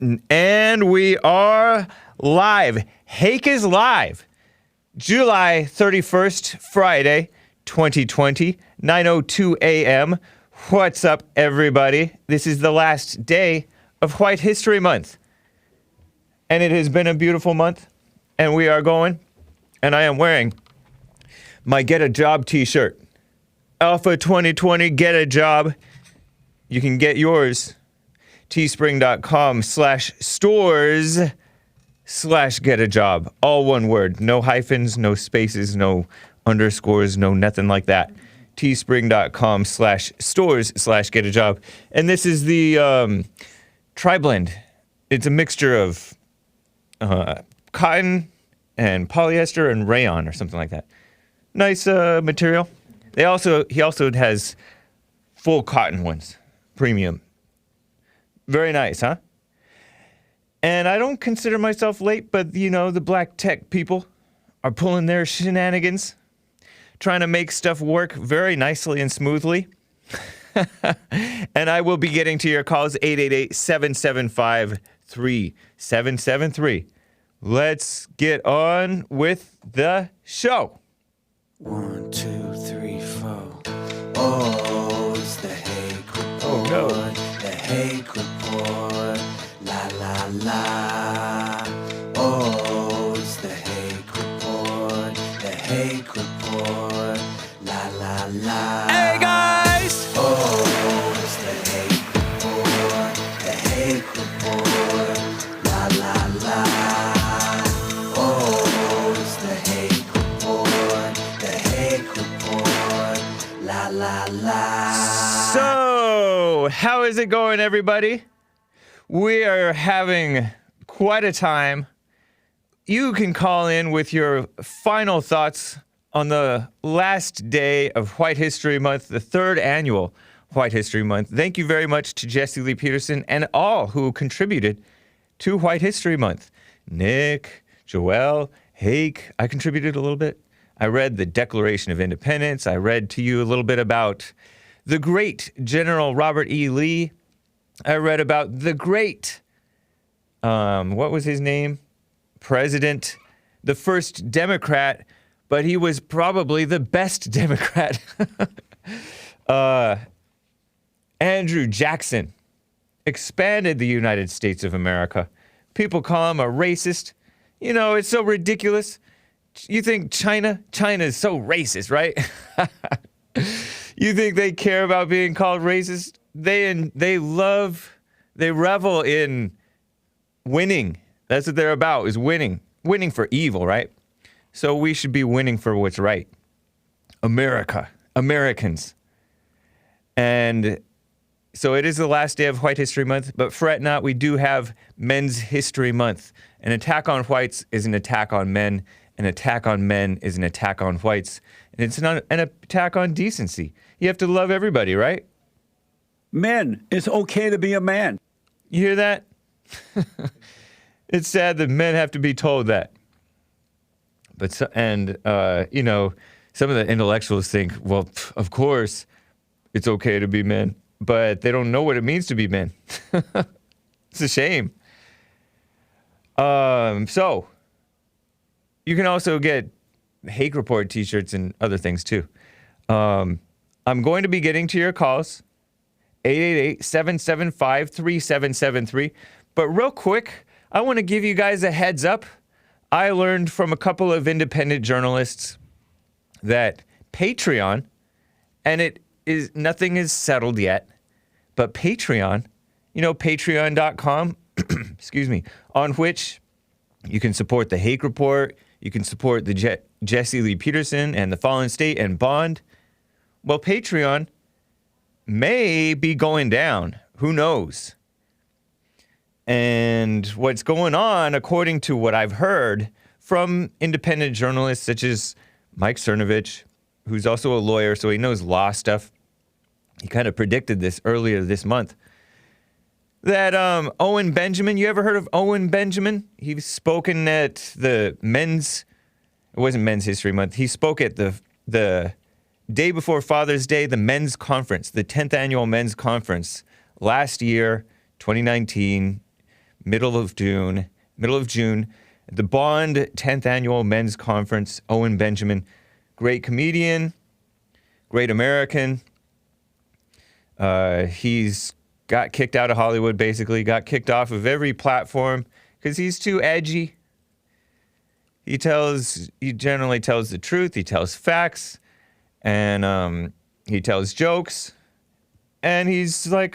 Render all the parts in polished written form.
And we are live. Hake is live. July 31st, Friday, 2020, 9:02 a.m. What's up, everybody? This is the last day of White History Month. And it has been a beautiful month. And we are going. And I am wearing my Get a Job t-shirt. Alpha 2020, get a job. You can get yours. teespring.com/stores/get a job. All one word. No hyphens, no spaces, no underscores, no nothing like that. teespring.com/stores/get a job. And this is the tri-blend. It's a mixture of cotton and polyester and rayon or something like that. Nice material. He also has full cotton ones. Premium. Very nice, huh? And I don't consider myself late, but, you know, the black tech people are pulling their shenanigans, trying to make stuff work very nicely and smoothly. And I will be getting to your calls, 888-775-3773. Let's get on with the show. 1, 2, 3, 4. Oh, it's the Hake Report. Oh, no. The Hake Report. La, la, la. Oh, it's the Hake Report. The Hake Report. La, la, la. Hey, guys! Oh, it's the Hake Report. The Hake Report. La, la, la. Oh, it's the Hake Report. The Hake Report. La, la, la. So, how is it going, everybody? We are having quite a time. You can call in with your final thoughts on the last day of White History Month, the third annual White History Month. Thank you very much to Jesse Lee Peterson and all who contributed to White History Month. Nick, Joelle, Hake, I contributed a little bit. I read the Declaration of Independence. I read to you a little bit about the great General Robert E. Lee. I read about the great, what was his name? President, the first Democrat, but he was probably the best Democrat. Andrew Jackson expanded the United States of America. People call him a racist. You know, it's so ridiculous. You think China is so racist, right? You think they care about being called racist? They revel in winning. That's what they're about, is winning. Winning for evil, right? So we should be winning for what's right. Americans. And so it is the last day of White History Month, but fret not, we do have Men's History Month. An attack on whites is an attack on men. An attack on men is an attack on whites. And it's not an attack on decency. You have to love everybody, right? Men, it's okay to be a man. You hear that? It's sad that men have to be told that. But you know, some of the intellectuals think, well, of course, it's okay to be men, but they don't know what it means to be men. It's a shame. So you can also get Hake Report t-shirts and other things too. I'm going to be getting to your calls. 888-775-3773. But real quick, I want to give you guys a heads up. I learned from a couple of independent journalists that Patreon, and nothing is settled yet, but Patreon, you know, patreon.com, excuse me, on which you can support the Hake Report, you can support the Jesse Lee Peterson and the Fallen State and Bond. Well, Patreon may be going down. Who knows? And what's going on, according to what I've heard from independent journalists such as Mike Cernovich, who's also a lawyer, so he knows law stuff. He kind of predicted this earlier this month. That Owen Benjamin, you ever heard of Owen Benjamin? He's spoken at the it wasn't Men's History Month. He spoke at the day before Father's Day, the men's conference, the 10th annual men's conference last year, 2019. middle of June, at the Bond 10th Annual Men's Conference. Owen Benjamin, great comedian, great American. He's got kicked out of Hollywood, basically, got kicked off of every platform because he's too edgy. He generally tells the truth, he tells facts, and he tells jokes, and he's like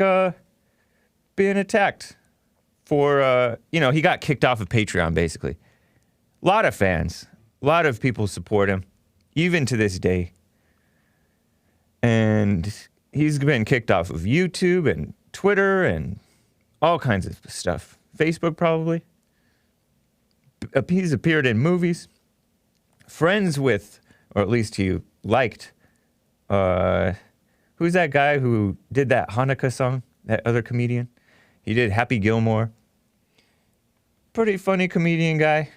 being attacked for, he got kicked off of Patreon, basically. A lot of fans, a lot of people support him, even to this day. And he's been kicked off of YouTube and Twitter and all kinds of stuff. Facebook, probably. He's appeared in movies. Friends with, or at least he liked, who's that guy who did that Hanukkah song? That other comedian? He did Happy Gilmore. Pretty funny comedian guy.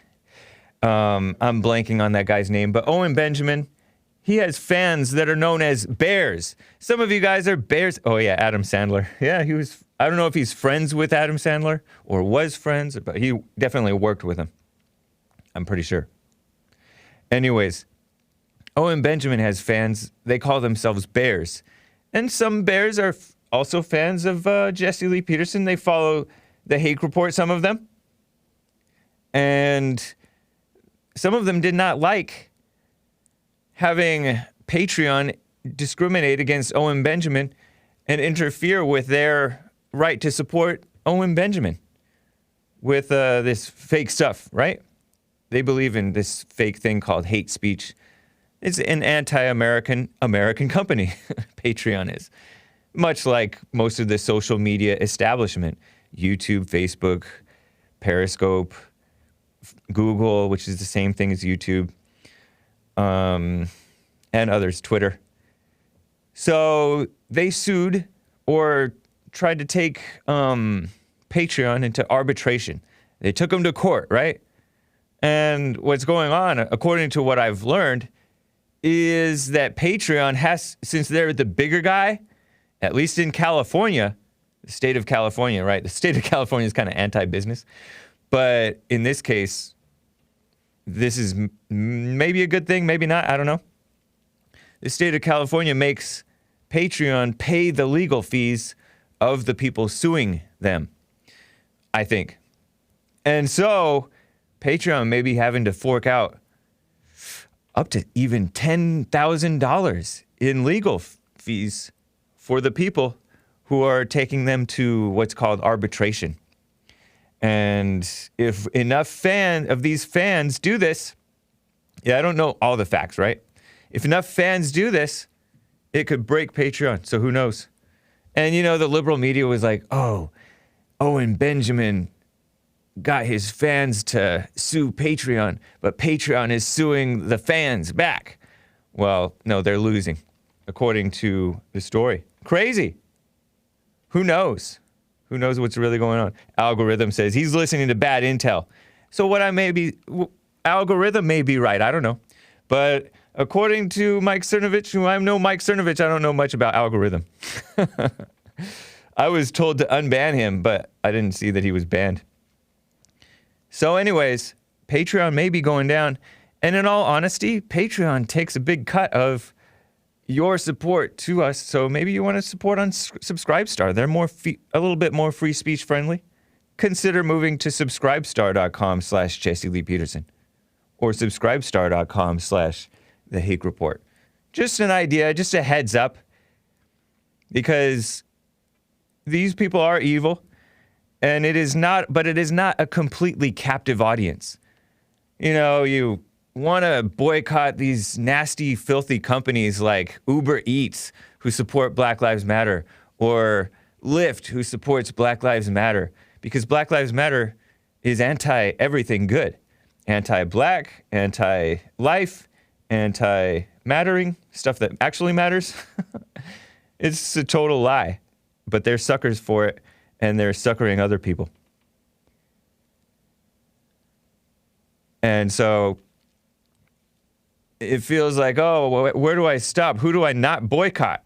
I'm blanking on that guy's name, but Owen Benjamin, he has fans that are known as bears. Some of you guys are bears. Oh yeah, Adam Sandler. Yeah, I don't know if he's friends with Adam Sandler or was friends, but he definitely worked with him. I'm pretty sure. Anyways, Owen Benjamin has fans. They call themselves bears. And some bears are also fans of Jesse Lee Peterson. They follow the Hake Report, some of them. And some of them did not like having Patreon discriminate against Owen Benjamin and interfere with their right to support Owen Benjamin with this fake stuff, right? They believe in this fake thing called hate speech. It's an anti-American company, Patreon is. Much like most of the social media establishment. YouTube, Facebook, Periscope, Google, which is the same thing as YouTube, and others, Twitter. So they sued or tried to take Patreon into arbitration. They took them to court, right? And what's going on, according to what I've learned, is that Patreon has, since they're the bigger guy, at least in California, the state of California, right? The state of California is kind of anti-business. But in this case, this is maybe a good thing, maybe not, I don't know. The state of California makes Patreon pay the legal fees of the people suing them, I think. And so Patreon may be having to fork out up to even $10,000 in legal fees for the people who are taking them to what's called arbitration. And if enough of these fans do this, I don't know all the facts, right? If enough fans do this, it could break Patreon. So who knows? And the liberal media was like, oh, Owen Benjamin got his fans to sue Patreon, but Patreon is suing the fans back. Well, no, they're losing, according to the story. Crazy. Who knows? Who knows what's really going on? Algorithm says he's listening to bad intel. So algorithm may be right. I don't know. But according to Mike Cernovich, who I know Mike Cernovich, I don't know much about algorithm. I was told to unban him, but I didn't see that he was banned. So anyways, Patreon may be going down. And in all honesty, Patreon takes a big cut of your support to us. So maybe you want to support on Subscribestar. They're a little bit more free speech friendly. Consider moving to subscribestar.com/Jesse Lee Peterson or subscribestar.com/The Hake Report. Just an idea, just a heads up, because these people are evil. And it is not a completely captive audience. You want to boycott these nasty, filthy companies like Uber Eats, who support Black Lives Matter, or Lyft, who supports Black Lives Matter, because Black Lives Matter is anti-everything good. Anti-black, anti-life, anti-mattering, stuff that actually matters. It's a total lie, but they're suckers for it. And they're suckering other people. And so it feels like, oh, where do I stop? Who do I not boycott?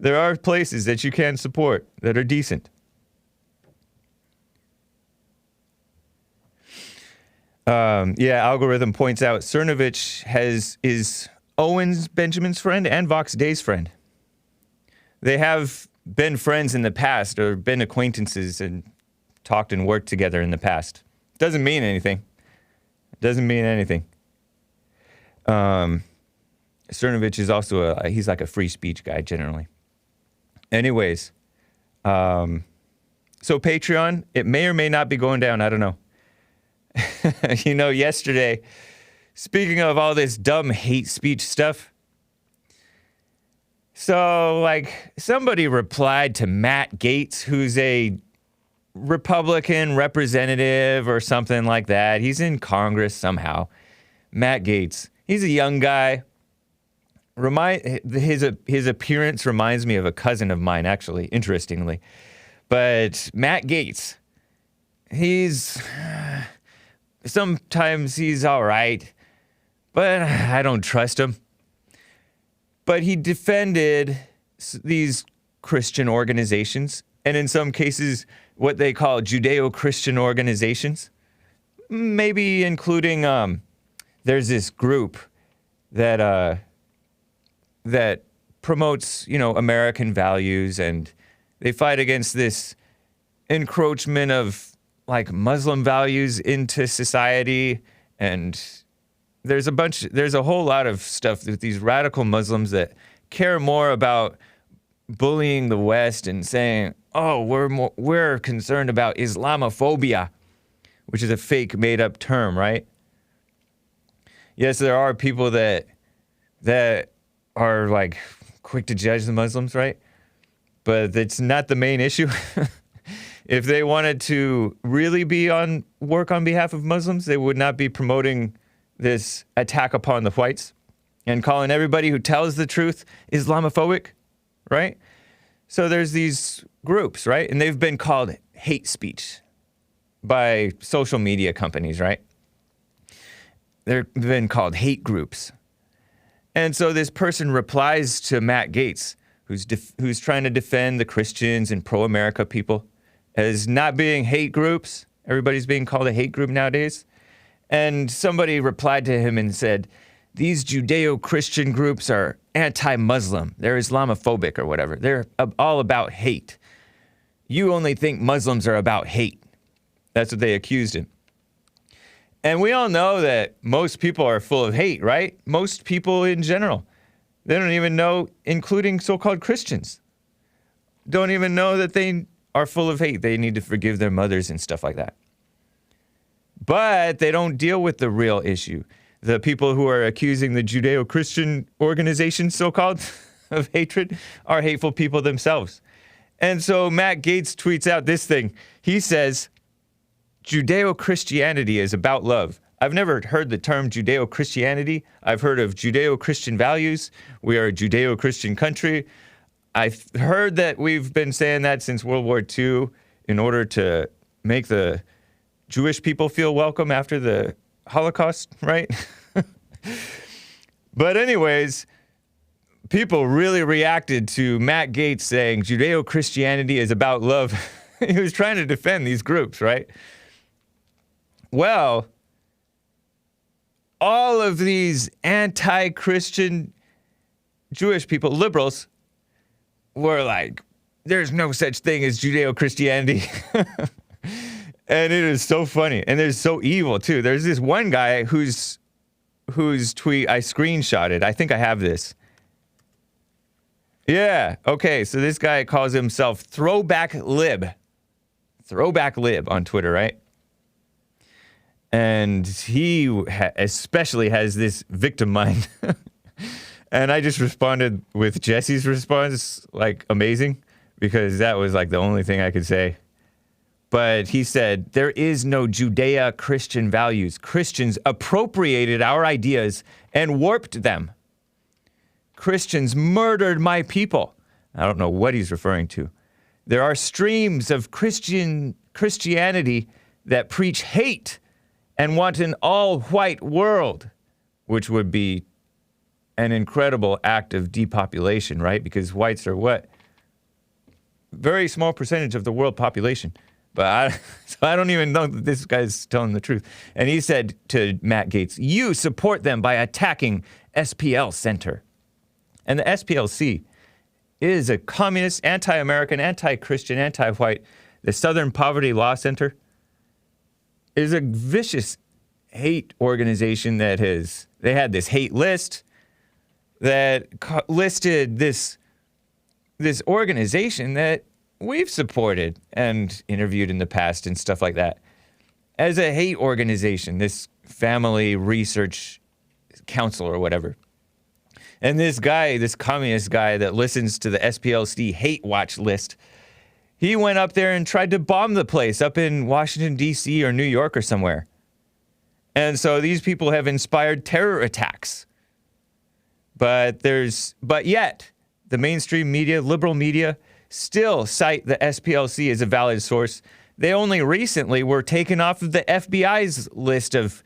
There are places that you can support that are decent. Yeah, algorithm points out Cernovich is Owens Benjamin's friend and Vox Day's friend. They have been friends in the past or been acquaintances and talked and worked together in the past. Doesn't mean anything. Doesn't mean anything. Cernovich is also he's like a free speech guy generally. Anyways, so Patreon, it may or may not be going down. I don't know. You know, yesterday, speaking of all this dumb hate speech stuff, so like somebody replied to Matt Gaetz, who's a Republican representative or something like that. He's in Congress somehow. Matt Gaetz. He's a young guy. His appearance reminds me of a cousin of mine, actually, interestingly. But Matt Gaetz, sometimes he's all right, but I don't trust him. But he defended these Christian organizations, and in some cases, what they call Judeo-Christian organizations, maybe including, there's this group that promotes, American values, and they fight against this encroachment of like Muslim values into society. And there's a whole lot of stuff with these radical Muslims that care more about bullying the West and saying, oh, we're concerned about Islamophobia, which is a fake made up term, right? Yes, there are people that are like quick to judge the Muslims, right? But that's not the main issue. If they wanted to really work on behalf of Muslims, they would not be promoting this attack upon the whites and calling everybody who tells the truth Islamophobic, right? So there's these groups, right? And they've been called hate speech by social media companies, right? They've been called hate groups. And so this person replies to Matt Gaetz, who's trying to defend the Christians and pro-America people as not being hate groups. Everybody's being called a hate group nowadays. And somebody replied to him and said, these Judeo-Christian groups are anti-Muslim. They're Islamophobic or whatever. They're all about hate. You only think Muslims are about hate. That's what they accused him. And we all know that most people are full of hate, right? Most people in general. They don't even know, including so-called Christians, don't even know that they are full of hate. They need to forgive their mothers and stuff like that. But they don't deal with the real issue. The people who are accusing the Judeo-Christian organizations, so-called, of hatred are hateful people themselves. And so Matt Gaetz tweets out this thing. He says, Judeo-Christianity is about love. I've never heard the term Judeo-Christianity. I've heard of Judeo-Christian values. We are a Judeo-Christian country. I've heard that we've been saying that since World War II in order to make the Jewish people feel welcome after the Holocaust, right? But anyways, people really reacted to Matt Gaetz saying Judeo-Christianity is about love. He was trying to defend these groups, right? Well, all of these anti-Christian Jewish people, liberals, were like, there's no such thing as Judeo-Christianity. And it is so funny. And they're so evil, too. There's this one guy whose tweet I screenshotted. I think I have this. Yeah, okay. So this guy calls himself Throwback Lib. Throwback Lib on Twitter, right? And he especially has this victim mind. And I just responded with Jesse's response, like, amazing, because that was, like, the only thing I could say. But he said, there is no Judeo-Christian values. Christians appropriated our ideas and warped them. Christians murdered my people. I don't know what he's referring to. There are streams of Christianity that preach hate and want an all-white world, which would be an incredible act of depopulation, right? Because whites are what? Very small percentage of the world population. So I don't even know that this guy's telling the truth. And he said to Matt Gaetz, you support them by attacking SPL Center. And the SPLC is a communist, anti-American, anti-Christian, anti-white. The Southern Poverty Law Center is a vicious hate organization they had this hate list that listed this organization that we've supported and interviewed in the past and stuff like that as a hate organization, this family research council or whatever. And this guy, this communist guy that listens to the SPLC hate watch list, he went up there and tried to bomb the place up in Washington, D.C. or New York or somewhere. And so these people have inspired terror attacks. But yet, the mainstream media, liberal media, still cite the SPLC as a valid source. They only recently were taken off of the FBI's list of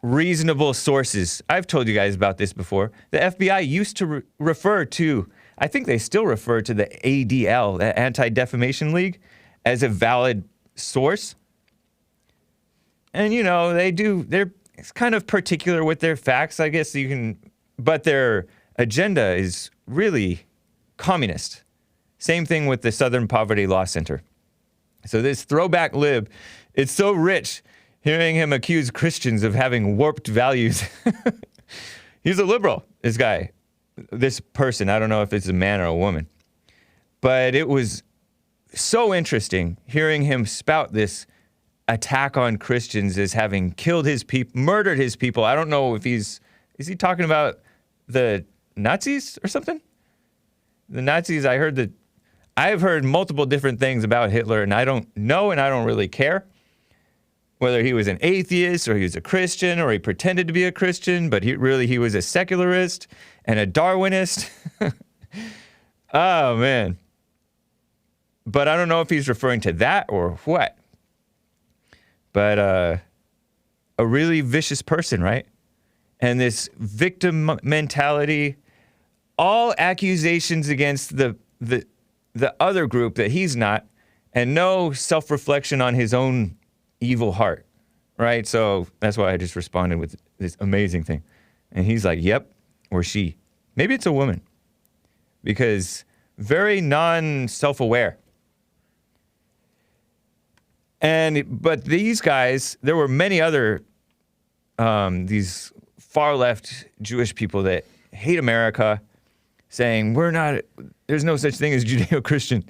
reasonable sources. I've told you guys about this before. The FBI used to refer to, I think they still refer to the ADL, the Anti-Defamation League, as a valid source. And, you know, they're kind of particular with their facts, I guess but their agenda is really communist. Same thing with the Southern Poverty Law Center. So this Throwback Lib, it's so rich hearing him accuse Christians of having warped values. He's a liberal, this guy, this person. I don't know if it's a man or a woman. But it was so interesting hearing him spout this attack on Christians as having killed his people, murdered his people. I don't know if is he talking about the Nazis or something? The Nazis, I've heard multiple different things about Hitler, and I don't know, and I don't really care whether he was an atheist or he was a Christian or he pretended to be a Christian, but he was a secularist and a Darwinist. Oh, man. But I don't know if he's referring to that or what. But a really vicious person, right? And this victim mentality, all accusations against the other group that he's not, and no self-reflection on his own evil heart, right? So that's why I just responded with this amazing thing. And he's like, yep, or she. Maybe it's a woman. Because very non-self-aware. But these guys, there were many other, these far-left Jewish people that hate America, saying, there's no such thing as Judeo-Christian.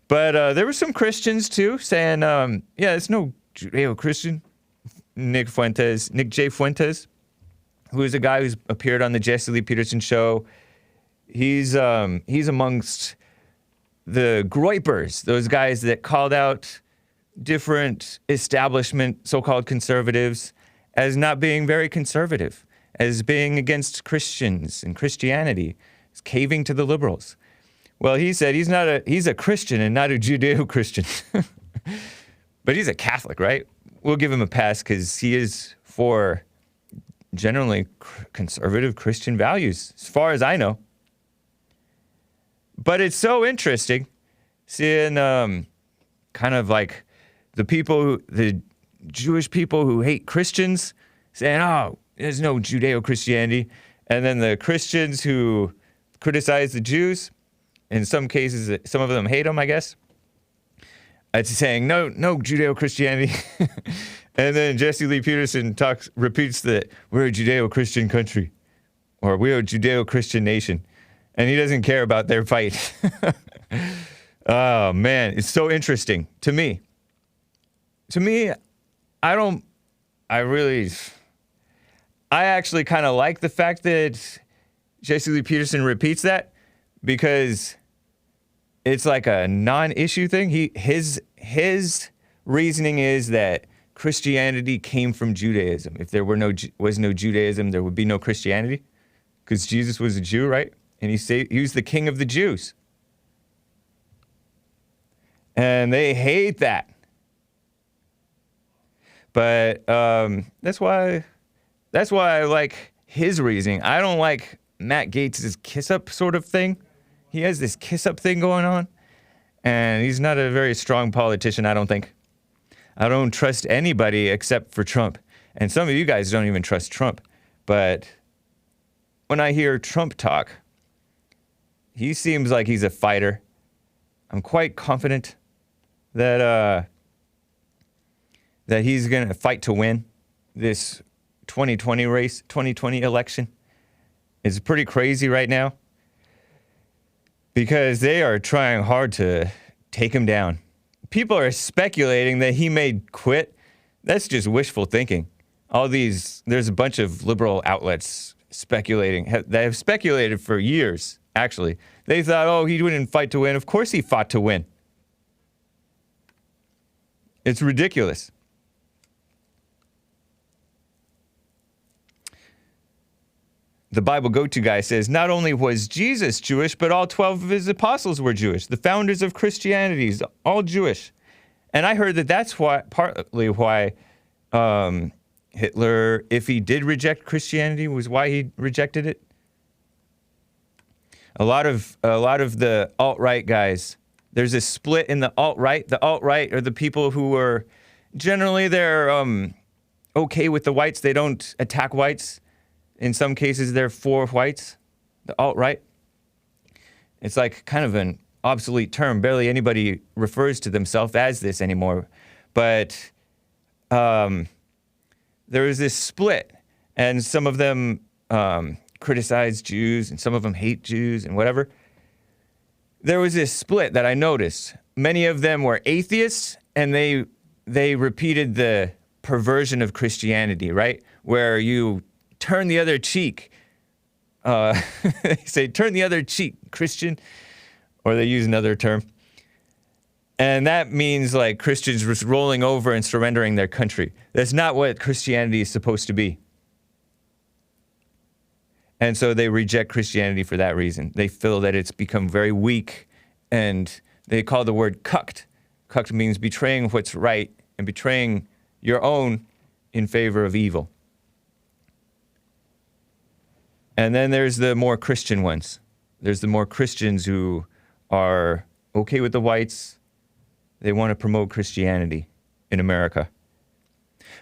But there were some Christians, too, saying, yeah, it's no Judeo-Christian. Nick J. Fuentes, who is a guy who's appeared on the Jesse Lee Peterson show. He's amongst the Groypers, those guys that called out different establishment, so-called conservatives, as not being very conservative, as being against Christians and Christianity, as caving to the liberals. Well, he said he's a Christian and not a Judeo-Christian. But he's a Catholic, right? We'll give him a pass because he is for generally conservative Christian values, as far as I know. But it's so interesting seeing kind of like the Jewish people who hate Christians saying, oh, there's no Judeo-Christianity. And then the Christians who criticize the Jews, in some cases, some of them hate them, I guess. It's saying, no Judeo-Christianity. And then Jesse Lee Peterson repeats that we're a Judeo-Christian country, or we're a Judeo-Christian nation. And he doesn't care about their fight. Oh, man, it's so interesting to me. I actually kind of like the fact that Jesse Lee Peterson repeats that, because it's like a non-issue thing. His reasoning is that Christianity came from Judaism. If there was no Judaism, there would be no Christianity, because Jesus was a Jew, right? And he was the king of the Jews. And they hate that. But that's why I like his reasoning. I don't like Matt Gaetz' kiss-up sort of thing. He has this kiss-up thing going on. And he's not a very strong politician, I don't think. I don't trust anybody except for Trump. And some of you guys don't even trust Trump. But when I hear Trump talk, he seems like he's a fighter. I'm quite confident that that he's going to fight to win this 2020 election. It's pretty crazy right now because they are trying hard to take him down. People are speculating that he may quit. That's just wishful thinking. There's a bunch of liberal outlets speculating, that have speculated for years, actually. They thought, oh, he wouldn't fight to win. Of course he fought to win. It's ridiculous. The Bible go-to guy says, not only was Jesus Jewish, but all 12 of his apostles were Jewish. The founders of Christianity is all Jewish. And I heard that that's partly why Hitler, if he did reject Christianity, was why he rejected it. A lot of the alt-right guys, there's a split in the alt-right. The alt-right are the people who are generally they're okay with the whites. They don't attack whites. In some cases, they're for whites. The alt-right. It's like kind of an obsolete term. Barely anybody refers to themselves as this anymore. But there is this split, and some of them criticize Jews, and some of them hate Jews, and whatever. There was this split that I noticed. Many of them were atheists, and they repeated the perversion of Christianity, right? Where you turn the other cheek. They say, turn the other cheek, Christian. Or they use another term. And that means like Christians just rolling over and surrendering their country. That's not what Christianity is supposed to be. And so they reject Christianity for that reason. They feel that it's become very weak, and they call the word cucked. Cucked means betraying what's right and betraying your own in favor of evil. And then there's the more Christian ones. There's the more Christians who are okay with the whites. They want to promote Christianity in America.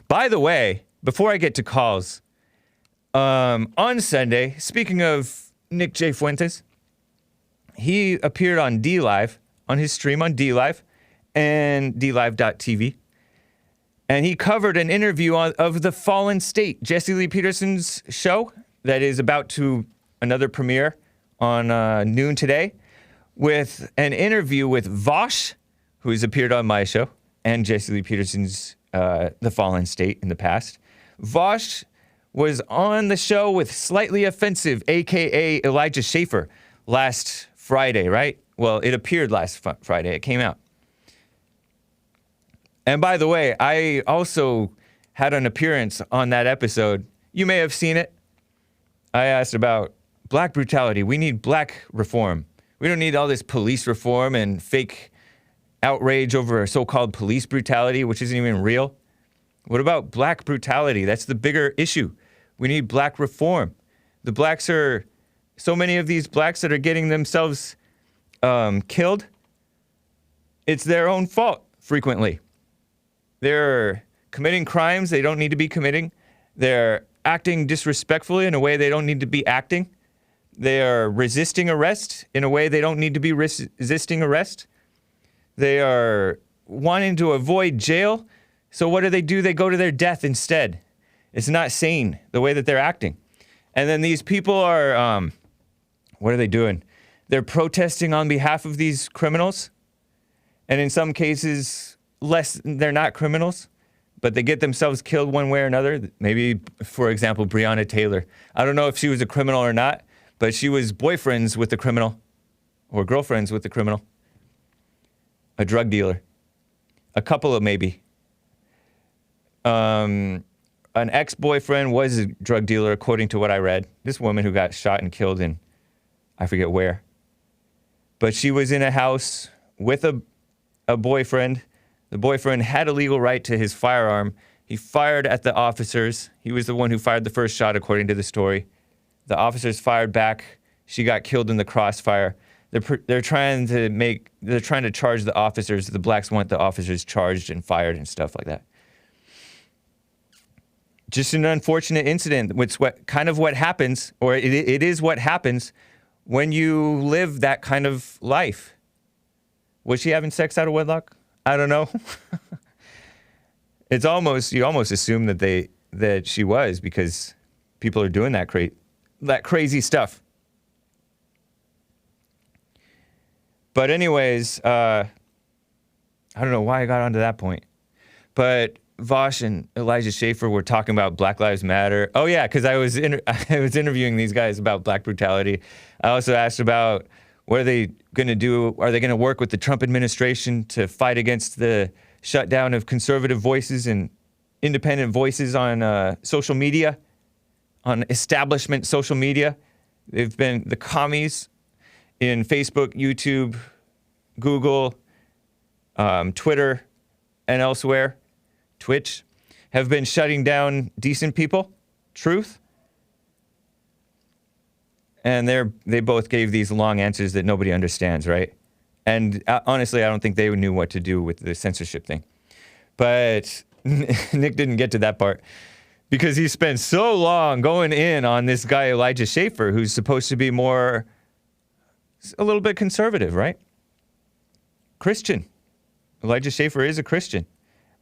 By the way, before I get to calls, on Sunday, speaking of Nick J. Fuentes, he appeared on DLive, on his stream on DLive and DLive.tv. And he covered an interview of The Fallen State, Jesse Lee Peterson's show that is about to another premiere on noon today, with an interview with Vosh, who has appeared on my show, and Jesse Lee Peterson's The Fallen State in the past. Vosh was on the show with Slightly Offensive, a.k.a. Elijah Shafer, last Friday, right? Well, it appeared last Friday. It came out. And by the way, I also had an appearance on that episode. You may have seen it. I asked about black brutality. We need black reform. We don't need all this police reform and fake outrage over so-called police brutality, which isn't even real. What about black brutality? That's the bigger issue. We need black reform. The blacks are, so many of these blacks that are getting themselves killed, it's their own fault frequently. They're committing crimes they don't need to be committing. They're acting disrespectfully in a way they don't need to be acting. They are resisting arrest in a way they don't need to be resisting arrest. They are wanting to avoid jail. So what do? They go to their death instead. It's not sane, the way that they're acting. And then these people are, what are they doing? They're protesting on behalf of these criminals. And in some cases, they're not criminals, but they get themselves killed one way or another. Maybe, for example, Breonna Taylor. I don't know if she was a criminal or not, but she was boyfriends with the criminal, or girlfriends with the criminal. A drug dealer. A couple of maybe. An ex-boyfriend was a drug dealer, according to what I read. This woman who got shot and killed in, I forget where. But she was in a house with a boyfriend. The boyfriend had a legal right to his firearm. He fired at the officers. He was the one who fired the first shot, according to the story. The officers fired back. She got killed in the crossfire. they're trying to charge the officers. The blacks want the officers charged and fired and stuff like that. Just an unfortunate incident. Which what happens, or it is what happens when you live that kind of life. Was she having sex out of wedlock? I don't know. You almost assume that she was, because people are doing that crazy stuff. But anyways, I don't know why I got onto that point. But Vosh and Elijah Shafer were talking about Black Lives Matter. Oh yeah, because I was interviewing these guys about black brutality. I also asked about what are they going to do? Are they going to work with the Trump administration to fight against the shutdown of conservative voices and independent voices on social media, on establishment social media? They've been the commies in Facebook, YouTube, Google, Twitter, and elsewhere. Twitch, have been shutting down decent people, truth. And they both gave these long answers that nobody understands, right? And honestly, I don't think they knew what to do with the censorship thing. But Nick didn't get to that part because he spent so long going in on this guy, Elijah Shafer, who's supposed to be a little bit conservative, right? Christian. Elijah Shafer is a Christian.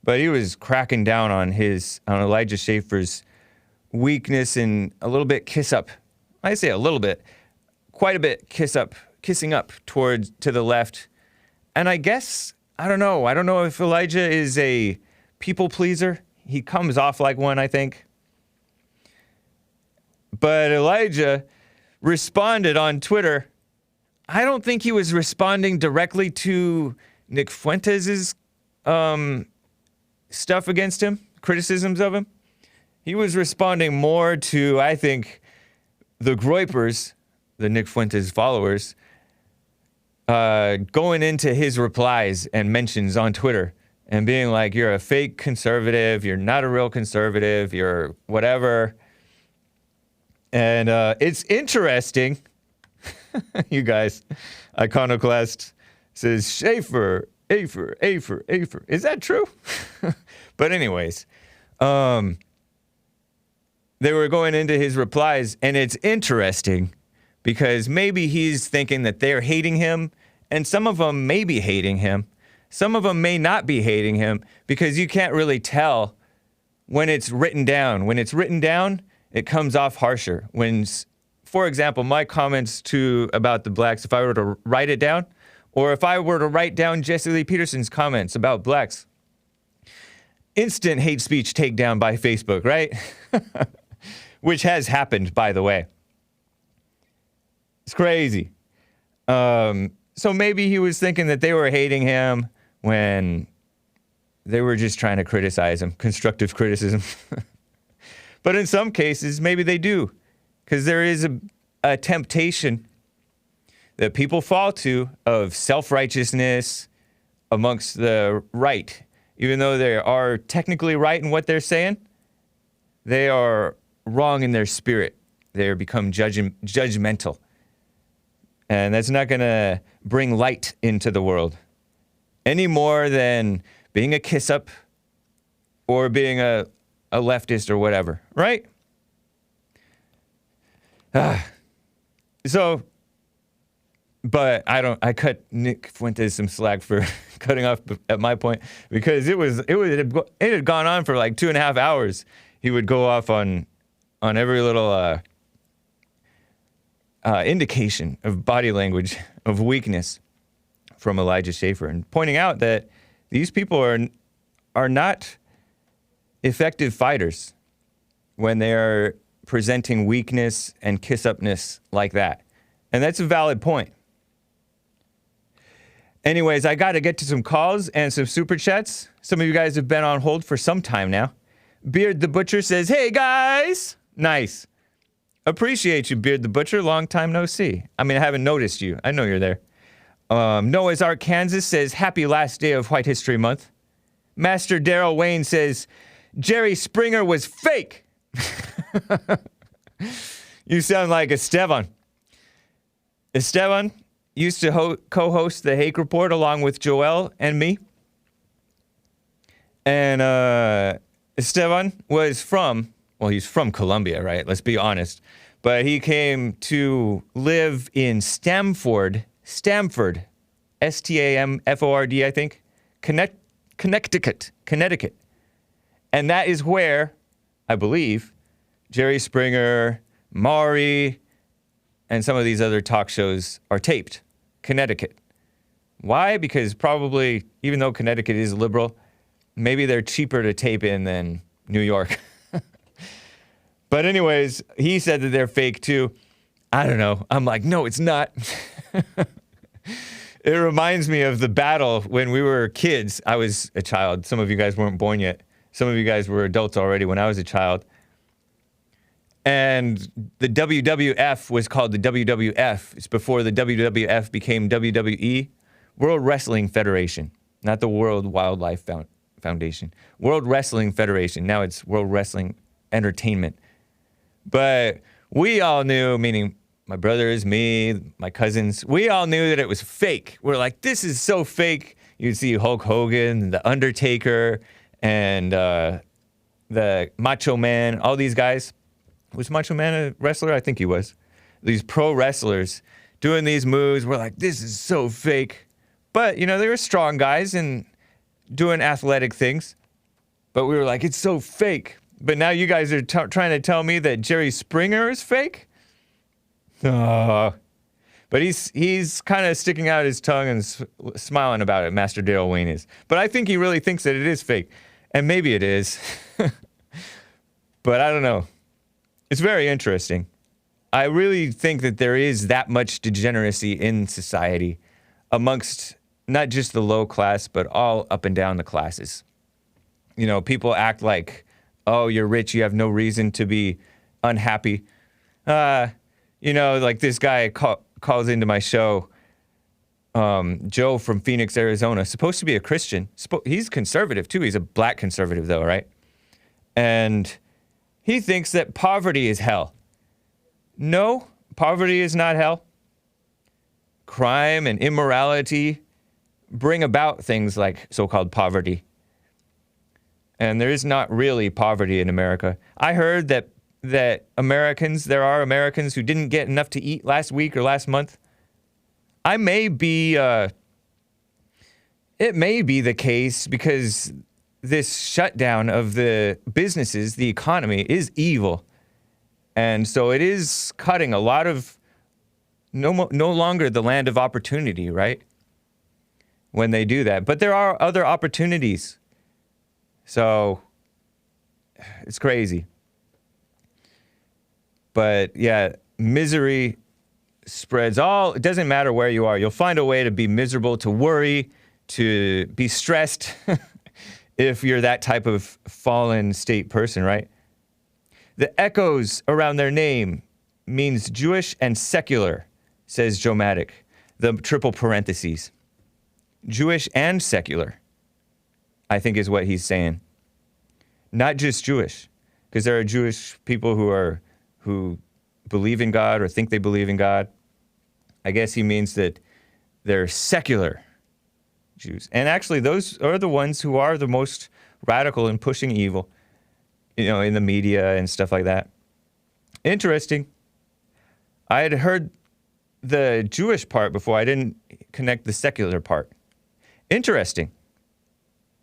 But he was cracking down on Elijah Shafer's weakness and a little bit I say a little bit, quite a bit kissing up to the left. And I guess, I don't know if Elijah is a people pleaser. He comes off like one, I think. But Elijah responded on Twitter. I don't think he was responding directly to Nick Fuentes' stuff against him, criticisms of him. He was responding more to, I think, the Groypers, the Nick Fuentes followers, going into his replies and mentions on Twitter and being like, you're a fake conservative, you're not a real conservative, you're whatever. And it's interesting, you guys, Iconoclast says, Shafer, Afer. Is that true? But anyways, they were going into his replies, and it's interesting because maybe he's thinking that they're hating him, and some of them may be hating him. Some of them may not be hating him because you can't really tell when it's written down. When it's written down, it comes off harsher. For example, my comments about the blacks, if I were to write it down, or if I were to write down Jesse Lee Peterson's comments about blacks, instant hate speech takedown by Facebook, right? Which has happened, by the way. It's crazy. So maybe he was thinking that they were hating him when they were just trying to criticize him, constructive criticism. But in some cases, maybe they do, because there is a temptation that people fall to of self-righteousness amongst the right. Even though they are technically right in what they're saying, they are wrong in their spirit. They become judgmental. And that's not going to bring light into the world any more than being a kiss-up or being a leftist or whatever, right? But I cut Nick Fuentes some slack for cutting off at my point because it had gone on for like 2.5 hours. He would go off on every little indication of body language of weakness from Elijah Shafer, and pointing out that these people are not effective fighters when they are presenting weakness and kiss-upness like that. And that's a valid point. Anyways, I got to get to some calls and some super chats. Some of you guys have been on hold for some time now. Beard the Butcher says, hey guys! Nice. Appreciate you, Beard the Butcher. Long time no see. I mean, I haven't noticed you. I know you're there. Noah's Ark, Kansas says, happy last day of White History Month. Master Daryl Wayne says, Jerry Springer was fake. You sound like Esteban. Esteban, used to co-host the Hake Report along with Joel and me. And Esteban was he's from Colombia, right? Let's be honest. But he came to live in Stamford, S-T-A-M-F-O-R-D, I think, Connecticut. And that is where, I believe, Jerry Springer, Marty, and some of these other talk shows are taped. Connecticut. Why? Because probably, even though Connecticut is liberal, maybe they're cheaper to tape in than New York. But anyways, he said that they're fake too. I don't know. I'm like, no, it's not. It reminds me of the battle when we were kids. I was a child. Some of you guys weren't born yet. Some of you guys were adults already when I was a child. And the WWF was called the WWF. It's before the WWF became WWE, World Wrestling Federation, not the World Wildlife Foundation. World Wrestling Federation. Now it's World Wrestling Entertainment. But we all knew, meaning my brothers, me, my cousins, we all knew that it was fake. We're like, this is so fake. You'd see Hulk Hogan, The Undertaker, and the Macho Man, all these guys. Was Macho Man a wrestler? I think he was. These pro wrestlers doing these moves. We're like, this is so fake. But, you know, they were strong guys and doing athletic things. But we were like, it's so fake. But now you guys are trying to tell me that Jerry Springer is fake? But he's kind of sticking out his tongue and smiling about it, Master Daryl Wayne is. But I think he really thinks that it is fake. And maybe it is. But I don't know. It's very interesting. I really think that there is that much degeneracy in society amongst not just the low class, but all up and down the classes. You know, people act like, oh, you're rich, you have no reason to be unhappy. You know, like this guy calls into my show, Joe from Phoenix, Arizona, supposed to be a Christian. He's conservative, too. He's a black conservative, though, right? And he thinks that poverty is hell. No, poverty is not hell. Crime and immorality bring about things like so-called poverty. And there is not really poverty in America. I heard that there are Americans who didn't get enough to eat last week or last month. It may be the case because this shutdown of the businesses, the economy, is evil. And so it is cutting a lot of, no longer the land of opportunity, right? When they do that. But there are other opportunities. So it's crazy. But yeah, misery spreads it doesn't matter where you are. You'll find a way to be miserable, to worry, to be stressed if you're that type of fallen state person, right? The echoes around their name means Jewish and secular, says Joe Maddock, the triple parentheses. Jewish and secular, I think is what he's saying. Not just Jewish, because there are Jewish people who believe in God or think they believe in God. I guess he means that they're secular Jews. And actually, those are the ones who are the most radical in pushing evil, you know, in the media and stuff like that. Interesting. I had heard the Jewish part before. I didn't connect the secular part. Interesting.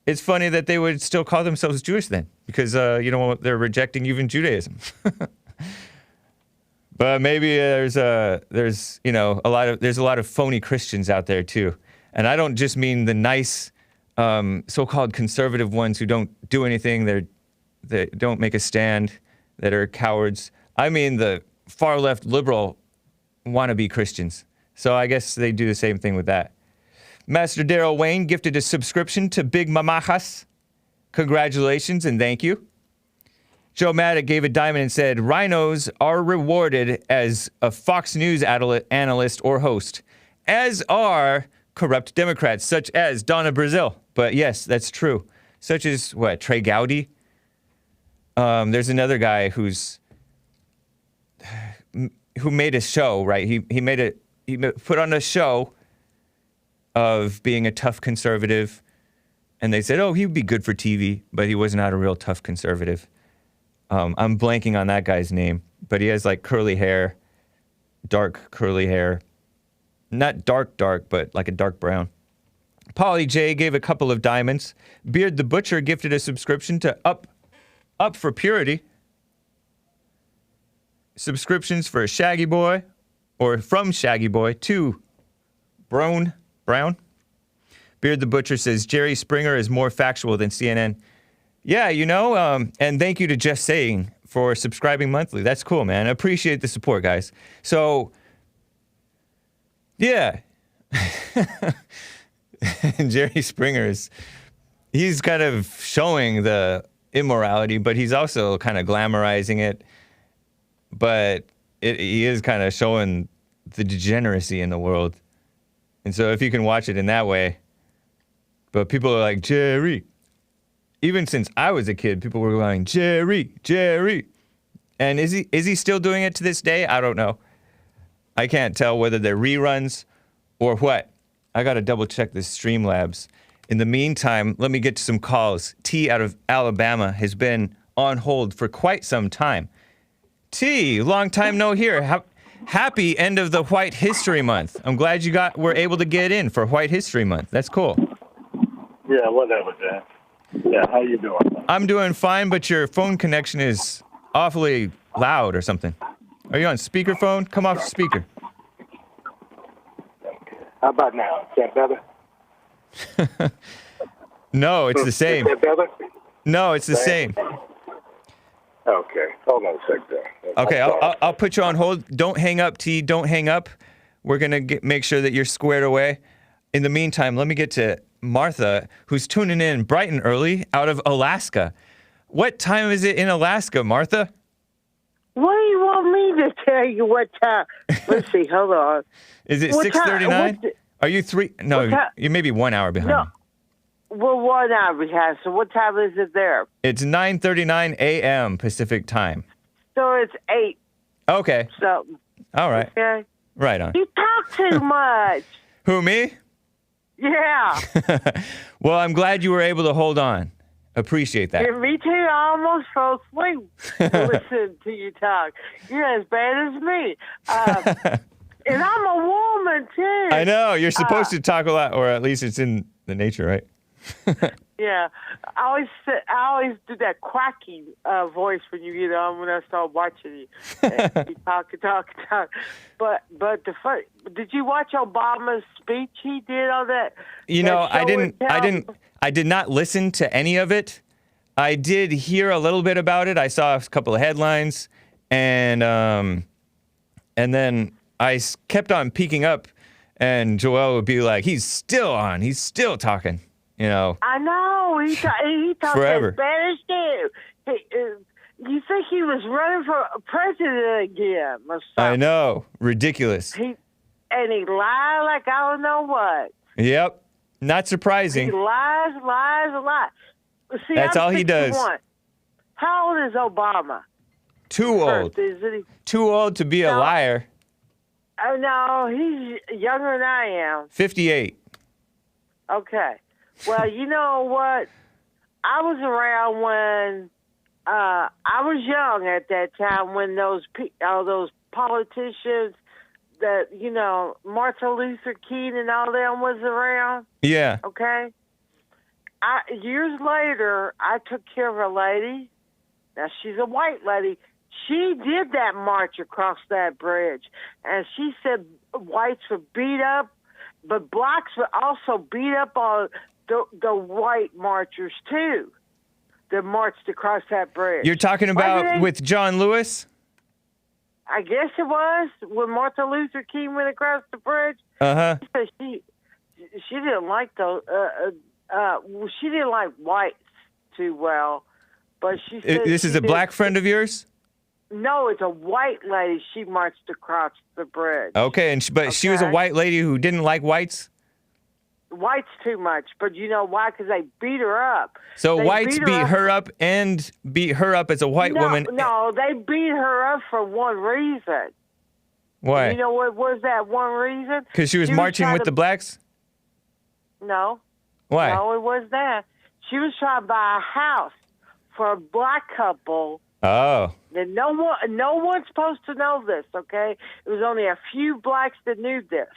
It's funny that they would still call themselves Jewish then, because, you know, they're rejecting even Judaism. But maybe there's a lot of phony Christians out there too. And I don't just mean the nice, so-called conservative ones who don't do anything, they don't make a stand, that are cowards. I mean the far left liberal wannabe Christians. So I guess they do the same thing with that. Master Daryl Wayne gifted a subscription to Big Mamajas. Congratulations and thank you. Joe Maddock gave a diamond and said, rhinos are rewarded as a Fox News analyst or host, as are corrupt Democrats, such as Donna Brazile. But yes, that's true. Such as, Trey Gowdy? There's another guy who made a show, right? He made he put on a show of being a tough conservative, and they said, oh, he'd be good for TV, but he was not a real tough conservative. I'm blanking on that guy's name, but he has like curly hair, dark curly hair. Not dark, but like a dark brown. Polly J gave a couple of diamonds. Beard the Butcher gifted a subscription to Up for Purity. Subscriptions for Shaggy Boy, or from Shaggy Boy to Brown. Beard the Butcher says Jerry Springer is more factual than CNN. Yeah, you know, and thank you to Just Saying for subscribing monthly. That's cool, man. I appreciate the support, guys. So, yeah. Jerry Springer he's kind of showing the immorality, but he's also kind of glamorizing it. But he is kind of showing the degeneracy in the world. And so if you can watch it in that way, but people are like, Jerry. Even since I was a kid, people were going, Jerry. And is he still doing it to this day? I don't know. I can't tell whether they're reruns or what. I got to double check this Streamlabs. In the meantime, let me get to some calls. T out of Alabama has been on hold for quite some time. T, long time no hear. Happy end of the White History Month. I'm glad you were able to get in for White History Month. That's cool. Yeah, whatever, Dan. Yeah, how you doing? I'm doing fine, but your phone connection is awfully loud or something. Are you on speakerphone? Come off speaker. How about now? Is that better? No, it's the same. Is that better? No, it's the same. Okay, hold on a sec there. Okay, I'll put you on hold. Don't hang up, T. Don't hang up. We're going to make sure that you're squared away. In the meantime, let me get to Martha, who's tuning in bright and early out of Alaska. What time is it in Alaska, Martha? What do you want me to tell you what time? Let's see, hold on. Is it 6:39? Are you three? No, you may be 1 hour behind. No, we're 1 hour behind. So what time is it there? It's 9:39 a.m. Pacific time. So it's 8. Okay. So. All right. Okay. Right on. You talk too much. Who, me? Yeah. Well, I'm glad you were able to hold on. Appreciate that. Yeah, me too. I almost fell asleep listening to you talk. You're as bad as me. And I'm a woman, too. I know. You're supposed to talk a lot, or at least it's in the nature, right? Yeah. I always do that quacky voice when you get on when I start watching you. You talk. But did you watch Obama's speech he did on that? You know, I did not listen to any of it. I did hear a little bit about it. I saw a couple of headlines, and then I kept on peeking up, and Joel would be like, "He's still on. He's still talking." You know. I know. He talks forever. Spanish too. You think he was running for president again? Or something. I know. Ridiculous. He lied like I don't know what. Yep. Not surprising. He lies. See, That's I'm all he does. 61. How old is Obama? Too old. Is he? Too old to be a liar. Oh, no, he's younger than I am. 58. Okay. Well, you know what? I was around when I was young at that time when those politicians that, you know, Martin Luther King and all them was around. Yeah. Okay? Years later, I took care of a lady. Now, she's a white lady. She did that march across that bridge. And she said whites were beat up, but blacks would also beat up on the white marchers, too, that marched across that bridge. You're talking about with John Lewis? I guess it was when Martin Luther King went across the bridge. Uh-huh. She didn't like she didn't like whites too well, but she said this is a black friend of yours? No, it's a white lady. She marched across the bridge. Okay, but she was a white lady who didn't like whites? Whites too much, but you know why? Because they beat her up. So whites beat her up and beat her up as a white woman? No, they beat her up for one reason. Why? You know what was that one reason? Because she was marching with the blacks? No. Why? No, it was that. She was trying to buy a house for a black couple. Oh. And no one's supposed to know this, okay? It was only a few blacks that knew this.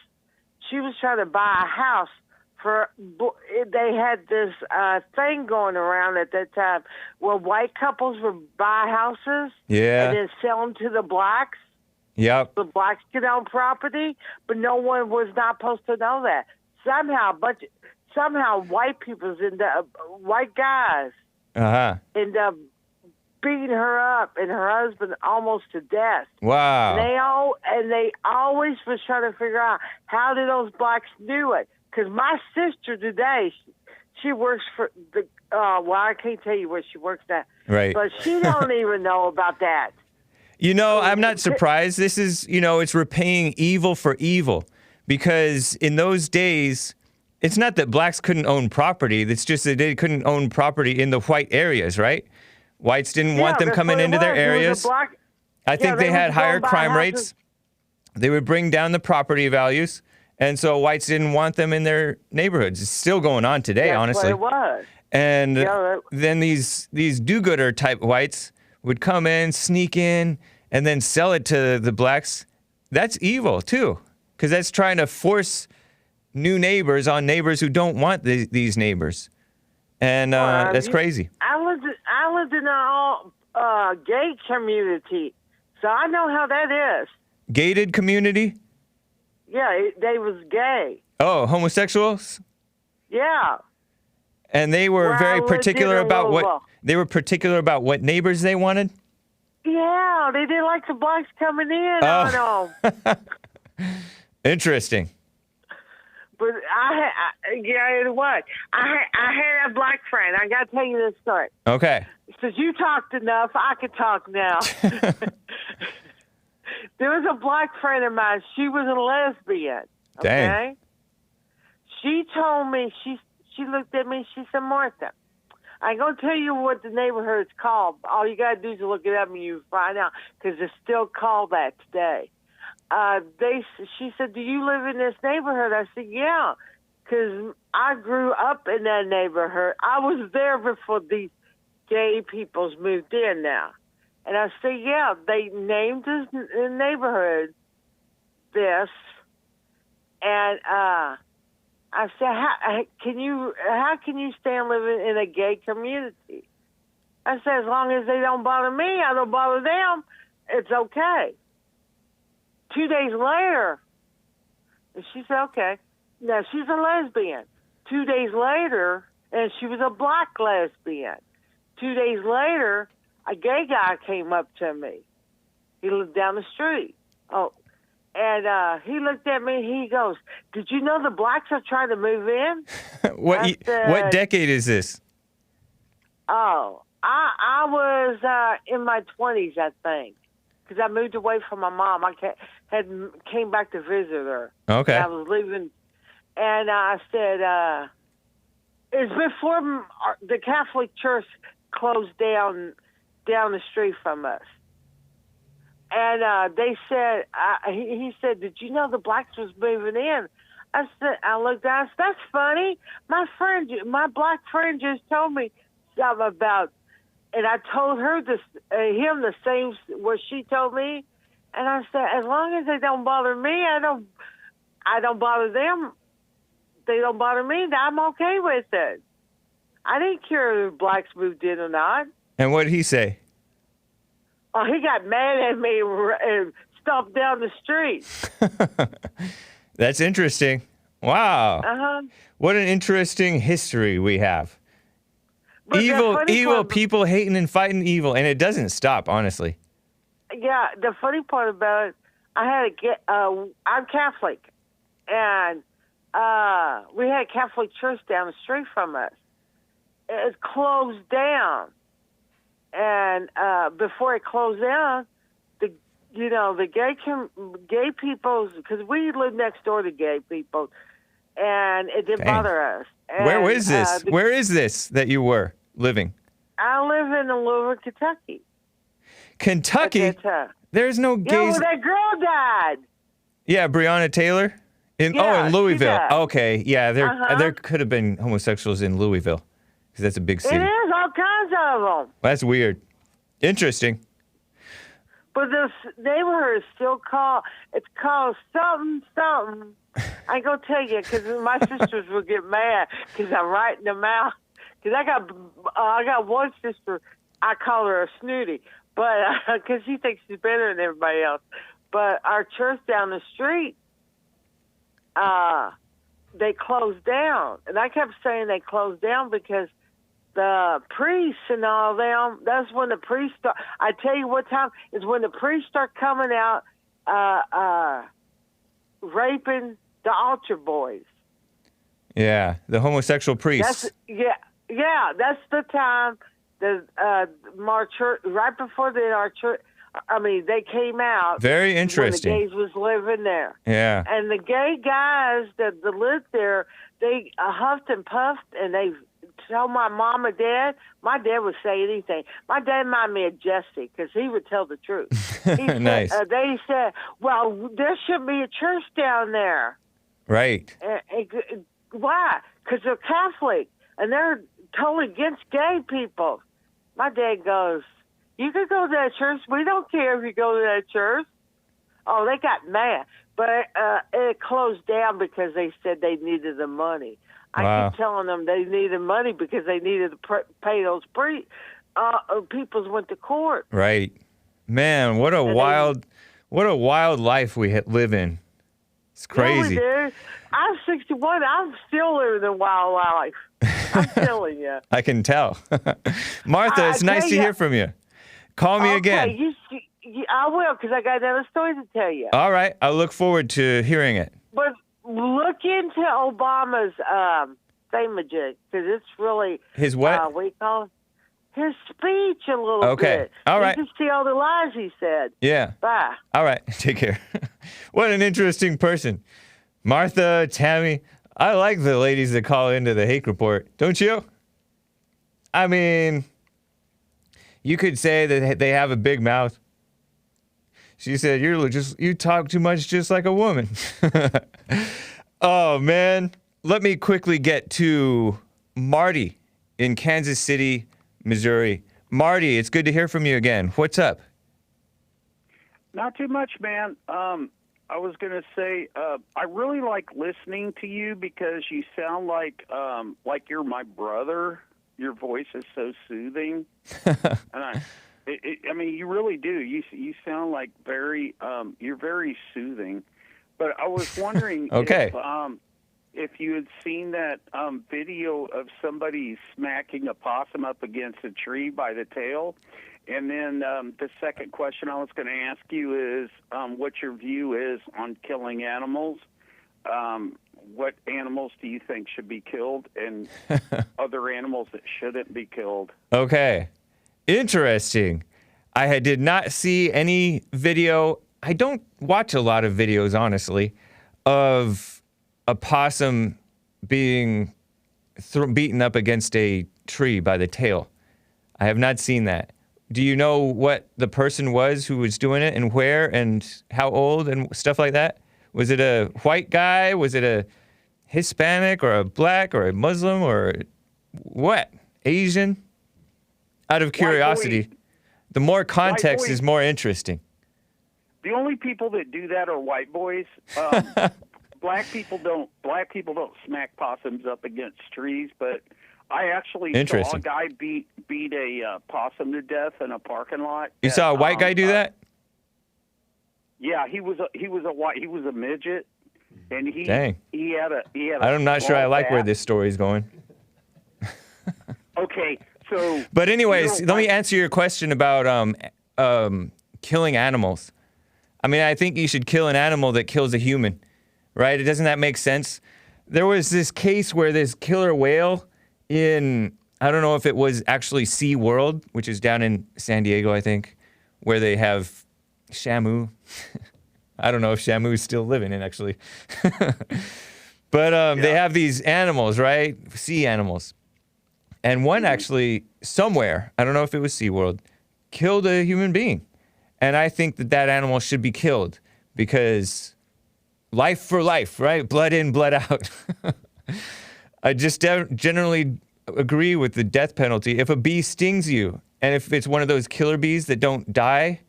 She was trying to buy a house for. They had this thing going around at that time where white couples would buy houses and then sell them to the blacks. Yep. The blacks could own property, but no one was not supposed to know that. Somehow white people's white guys end up beating her up and her husband almost to death. Wow. And they always was trying to figure out how did those blacks do it. Because my sister today, she works for the. Well, I can't tell you where she works at. Right. But she don't even know about that. You know, I'm not surprised. This is, it's repaying evil for evil. Because in those days, it's not that blacks couldn't own property. It's just that they couldn't own property in the white areas, right? Whites didn't want them coming into their areas. I think they had higher crime rates. They would bring down the property values. And so whites didn't want them in their neighborhoods. It's still going on today, honestly. That's what it was. And then these do-gooder type whites would come in, sneak in, and then sell it to the blacks. That's evil, too, because that's trying to force new neighbors on neighbors who don't want these neighbors. And that's crazy. I lived in a gay community, so I know how that is. Gated community? Yeah, they was gay. Oh, homosexuals? Yeah. And they were very particular about what neighbors they wanted? Yeah, they didn't like the blacks coming in on them. Interesting. But I had a black friend. I got to tell you this story. Okay. Since you talked enough, I could talk now. There was a black friend of mine. She was a lesbian. Okay? Dang. She told me, she looked at me, she said, Martha, I ain't going to tell you what the neighborhood is called. All you got to do is look it up and you find out, because it's still called that today. She said, do you live in this neighborhood? I said, yeah, because I grew up in that neighborhood. I was there before these gay peoples moved in now. And I said, yeah, they named this neighborhood this. And I said, how can you stand living in a gay community? I said, as long as they don't bother me, I don't bother them, it's okay. 2 days later, and she said, okay. Now, she's a lesbian. 2 days later, and she was a black lesbian. 2 days later, a gay guy came up to me. He lived down the street. And he looked at me, he goes, did you know the blacks are trying to move in? What decade is this? Oh, I was in my 20s, I think, because I moved away from my mom. I came back to visit her. Okay. I was leaving, and I said, it's before the Catholic Church closed down the street from us. And they said, he said, did you know the blacks was moving in? I said, I looked at it, that's funny. My black friend just told me something about, and I told her him the same what she told me. And I said, as long as they don't bother me, I don't bother them. They don't bother me. I'm okay with it. I didn't care if blacks moved in or not. And what did he say? Oh, he got mad at me and stomped down the street. That's interesting. Wow. Uh-huh. What an interesting history we have. But evil people hating and fighting evil, and it doesn't stop, honestly. Yeah, the funny part about it, I'm Catholic, and we had a Catholic church down the street from us. It closed down. And before it closed down, the gay people, because we live next door to gay people, and it didn't bother us. And, where is this? Where is this that you were living? I live in Louisville, Kentucky. Kentucky? There's no gays. Yeah, well, that girl died. Yeah, Breonna Taylor. In Yeah, Louisville. she died. Okay, yeah, Uh-huh. there could have been homosexuals in Louisville because that's a big It city. is all kinds of them. That's weird. Interesting. But this neighborhood is still called, it's called something, something. I ain't going to tell you because my sisters will get mad because I'm writing them out. Because I got one sister, I call her a snooty, but because she thinks she's better than everybody else. But our church down the street, they closed down. And I kept saying they closed down because the priests and all them, that's when the priests start. I tell you what time is when the priests start coming out raping the altar boys. Yeah, the homosexual priests. That's the time the our church, right before our church. I mean, they came out. Very interesting. When the gays was living there. Yeah. And the gay guys that lived there, they huffed and puffed, and they told my mom and dad. My dad would say anything. My dad reminded me of Jesse because he would tell the truth. Nice. They said, "Well, there should be a church down there." Right. Why? Because they're Catholic and they're totally against gay people. My dad goes, "You can go to that church. We don't care if you go to that church." Oh, they got mad. But it closed down because they said they needed the money. Wow. I keep telling them they needed money because they needed to pay those people went to court. Right. Man, what a wild life we live in. It's crazy. Yeah, we do. I'm 61. I'm still living a wild life. I'm telling you. I can tell. Martha, it's nice to hear from you. Call me again. I will, because I got another story to tell you. All right. I look forward to hearing it. But look into Obama's thingamajig, because it's really... His what? What do you call it? His speech a little bit. Okay. All right. You can see all the lies he said. Yeah. Bye. All right. Take care. What an interesting person. Martha, Tammy, I like the ladies that call into the Hake Report. Don't you? I mean, you could say that they have a big mouth. She said, you talk too much just like a woman. Oh, man. Let me quickly get to Marty in Kansas City, Missouri. Marty, it's good to hear from you again. What's up? Not too much, man. I was going to say, I really like listening to you because you sound like you're my brother. Your voice is so soothing. And I mean, you really do. You sound like you're very soothing. But I was wondering okay. if you had seen that video of somebody smacking a possum up against a tree by the tail. And then the second question I was going to ask you is what your view is on killing animals. What animals do you think should be killed and other animals that shouldn't be killed? Okay. Interesting. I did not see any video. I don't watch a lot of videos, honestly, of a possum being beaten up against a tree by the tail. I have not seen that. Do you know what the person was who was doing it and where and how old and stuff like that? Was it a white guy? Was it a Hispanic or a black or a Muslim or what? Asian? Out of curiosity. The more context is more interesting. The only people that do that are white boys. Black people don't smack possums up against trees, but I actually saw a guy beat a possum to death in a parking lot. You saw a white guy do that? Yeah, he was a midget, and he had a. I'm not sure I like where this story is going. Okay, so. But anyways, let me answer your question about killing animals. I mean, I think you should kill an animal that kills a human, right? Doesn't that make sense? There was this case where this killer whale in, I don't know if it was actually Sea World, which is down in San Diego, I think, where they have Shamu. I don't know if Shamu is still living in, actually. But they have these animals, right? Sea animals. And one actually, somewhere, I don't know if it was Sea World, killed a human being. And I think that animal should be killed because life for life, right? Blood in, blood out. I just generally agree with the death penalty. If a bee stings you, and if it's one of those killer bees that don't die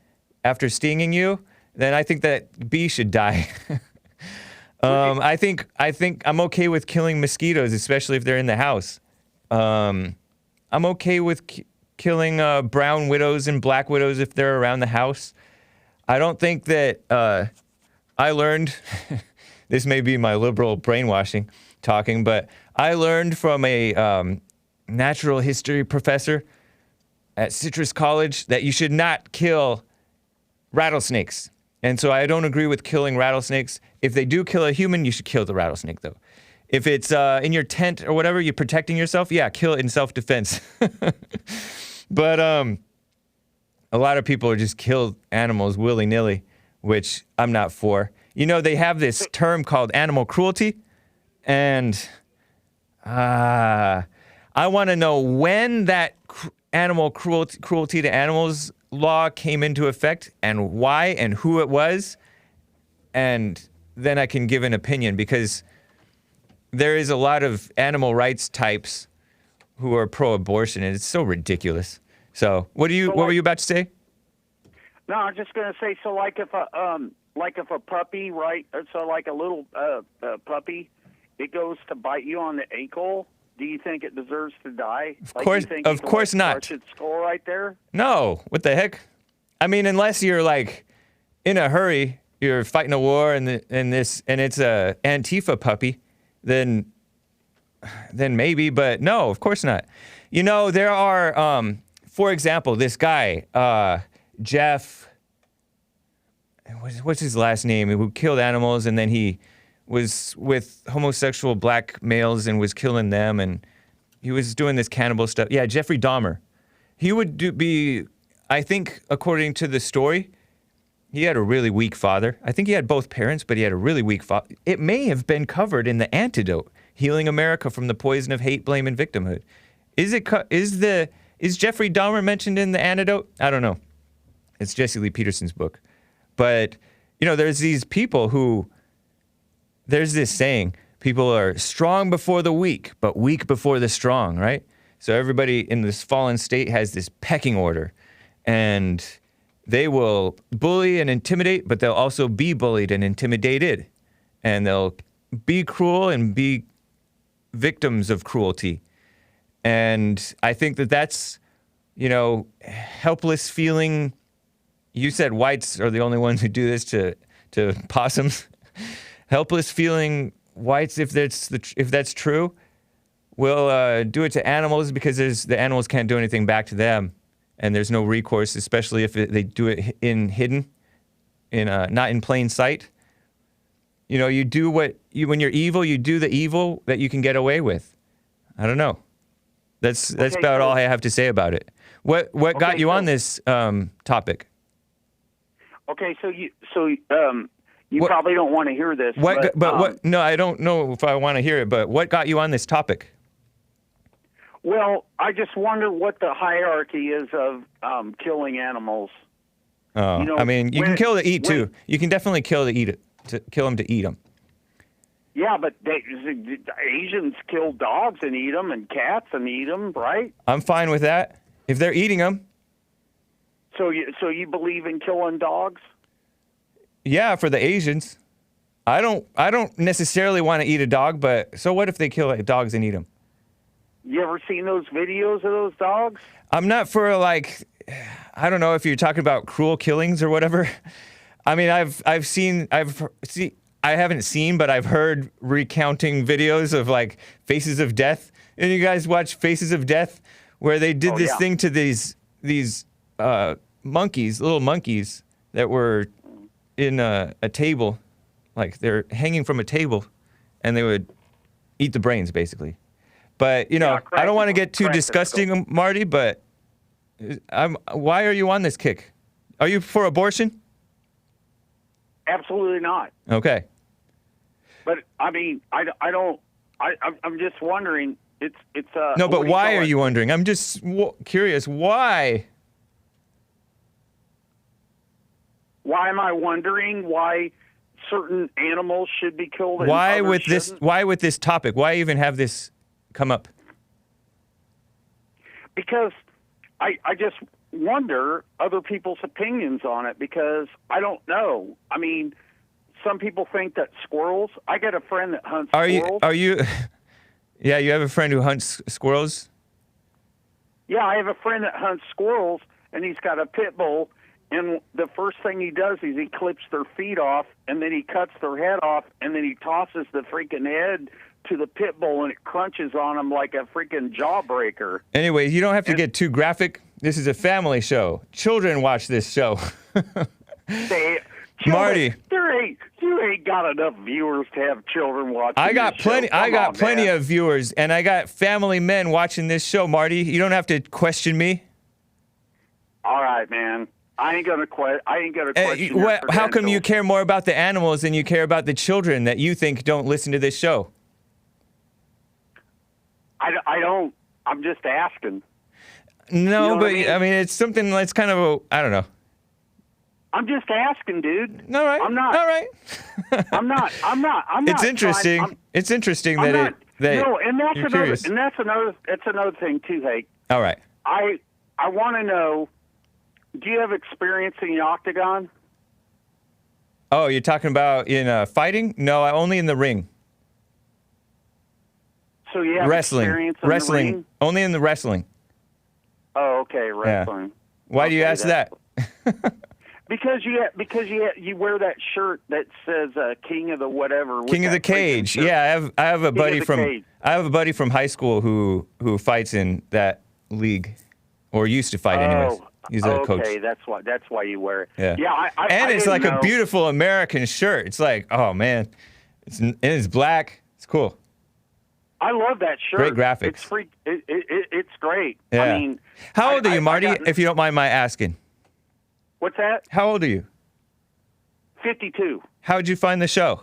after stinging you, then I think that bee should die. I think I'm okay with killing mosquitoes, especially if they're in the house. I'm okay with killing brown widows and black widows if they're around the house. I don't think that I learned, this may be my liberal brainwashing talking, but I learned from a natural history professor at Citrus College that you should not kill rattlesnakes. And so I don't agree with killing rattlesnakes. If they do kill a human, you should kill the rattlesnake, though. If it's in your tent or whatever, you're protecting yourself, yeah, kill it in self-defense. But a lot of people are just kill animals willy-nilly, which I'm not for. You know, they have this term called animal cruelty, and I want to know when that animal cruelty to animals law came into effect and why and who it was, and then I can give an opinion, because there is a lot of animal rights types who are pro-abortion, and it's so ridiculous. So, what were you about to say? No, I'm just going to say, so like if a puppy, right? So like a little puppy, it goes to bite you on the ankle. Do you think it deserves to die? Of course not. Crush its skull right there? No. What the heck? I mean, unless you're like in a hurry, you're fighting a war, and it's a Antifa puppy, then maybe. But no, of course not. You know, there are, for example, this guy, Jeff. What's his last name? Who killed animals, and then he was with homosexual black males and was killing them, and he was doing this cannibal stuff. Yeah, Jeffrey Dahmer. He would be, I think, according to the story, he had a really weak father. I think he had both parents, but he had a really weak father. It may have been covered in the antidote, Healing America from the Poison of Hate, Blame, and Victimhood. Is Jeffrey Dahmer mentioned in the antidote? I don't know. It's Jesse Lee Peterson's book. But, you know, there's these people who, there's this saying, people are strong before the weak, but weak before the strong, right? So everybody in this fallen state has this pecking order, and they will bully and intimidate, but they'll also be bullied and intimidated, and they'll be cruel and be victims of cruelty. And I think that that's, you know, helpless feeling. You said whites are the only ones who do this to possums. Helpless feeling whites, if that's true, will do it to animals, because the animals can't do anything back to them, and there's no recourse, especially if they do it hidden, not in plain sight. You know, you do when you're evil, you do the evil that you can get away with. I don't know. That's about all I have to say about it. What got you on this topic? Okay, so you probably don't want to hear this. No, I don't know if I want to hear it, but what got you on this topic? Well, I just wonder what the hierarchy is of killing animals. Oh, you know, I mean, you can kill to eat too. You can definitely kill to eat it, to kill them to eat them. Yeah, but Asians kill dogs and eat them, and cats and eat them, right? I'm fine with that if they're eating them. So you believe in killing dogs? Yeah, for the Asians. I don't necessarily want to eat a dog, but so what if they kill dogs and eat them? You ever seen those videos of those dogs? I'm not for, like, I don't know if you're talking about cruel killings or whatever. I mean, I haven't seen, but I've heard recounting videos of, like, Faces of Death. And you guys watch Faces of Death, where they did this thing to these monkeys, little monkeys that were in a table, like they're hanging from a table, and they would eat the brains, basically. But, you know, I don't want to get too disgusting, Marty, but why are you on this kick? Are you for abortion? Absolutely not. Okay. But, I mean, I'm just wondering, it's no, but why are you wondering? I'm just curious, why? Why am I wondering? Why certain animals should be killed. And Why others with this? shouldn't. Why with this topic? Why even have this come up? Because I just wonder other people's opinions on it, because I don't know. I mean, some people think that squirrels. I got a friend that hunts squirrels. Are you? Yeah, you have a friend who hunts squirrels. Yeah, I have a friend that hunts squirrels, and he's got a pit bull. And the first thing he does is he clips their feet off, and then he cuts their head off, and then he tosses the freaking head to the pit bull, and it crunches on him like a freaking jawbreaker. Anyway, you don't have to get too graphic. This is a family show. Children watch this show. Marty, you ain't got enough viewers to have children watching. I got this plenty. show. I Come got on, plenty man. of viewers, and I got family men watching this show. Marty, you don't have to question me. All right, man. I ain't gonna question. How come you your care more about the animals than you care about the children that you think don't listen to this show? I don't. I'm just asking. No, know what but I mean? I mean, it's something that's kind of I don't know. I'm just asking, dude. All right. I'm not. All right. I'm not. It's interesting. It's interesting that and that's you're another. curious. And that's another thing too, Hake. All right. I want to know. Do you have experience in the octagon? Oh, you're talking about in fighting? No, only in the ring. So you have experience in Wrestling. the ring? Only in the wrestling. Oh, okay, wrestling. Why do you Okay, ask that? Because you wear that shirt that says King of the whatever. with King of the that freaking Cage. shirt. Yeah, I have a buddy the from Cage. high school who fights in that league, or used to fight anyways. He's a coach. Okay, that's why you wear it. Yeah. Yeah, And I it's didn't like know. a beautiful American shirt. It's like, oh man, it's black. It's cool. I love that shirt. Great graphics. It's free. It's great. Yeah. I mean, How old are you, Marty? got- If you don't mind my asking. What's that? How old are you? 52. How'd you find the show?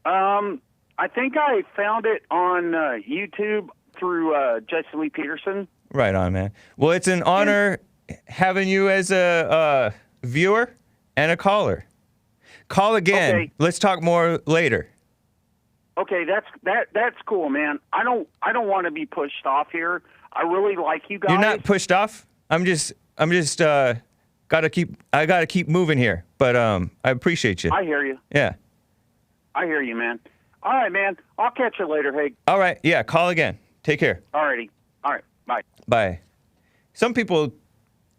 I think I found it on YouTube through Jesse Lee Peterson. Right on, man. Well, it's an honor having you as a viewer and a caller. Call again. Okay. Let's talk more later. Okay, that's cool, man. I don't want to be pushed off here. I really like you guys. You're not pushed off. I'm just gotta keep moving here. But I appreciate you. I hear you. Yeah. I hear you, man. All right, man. I'll catch you later, Hake. All right. Yeah. Call again. Take care. Alrighty. All right. Bye. Bye. Some people,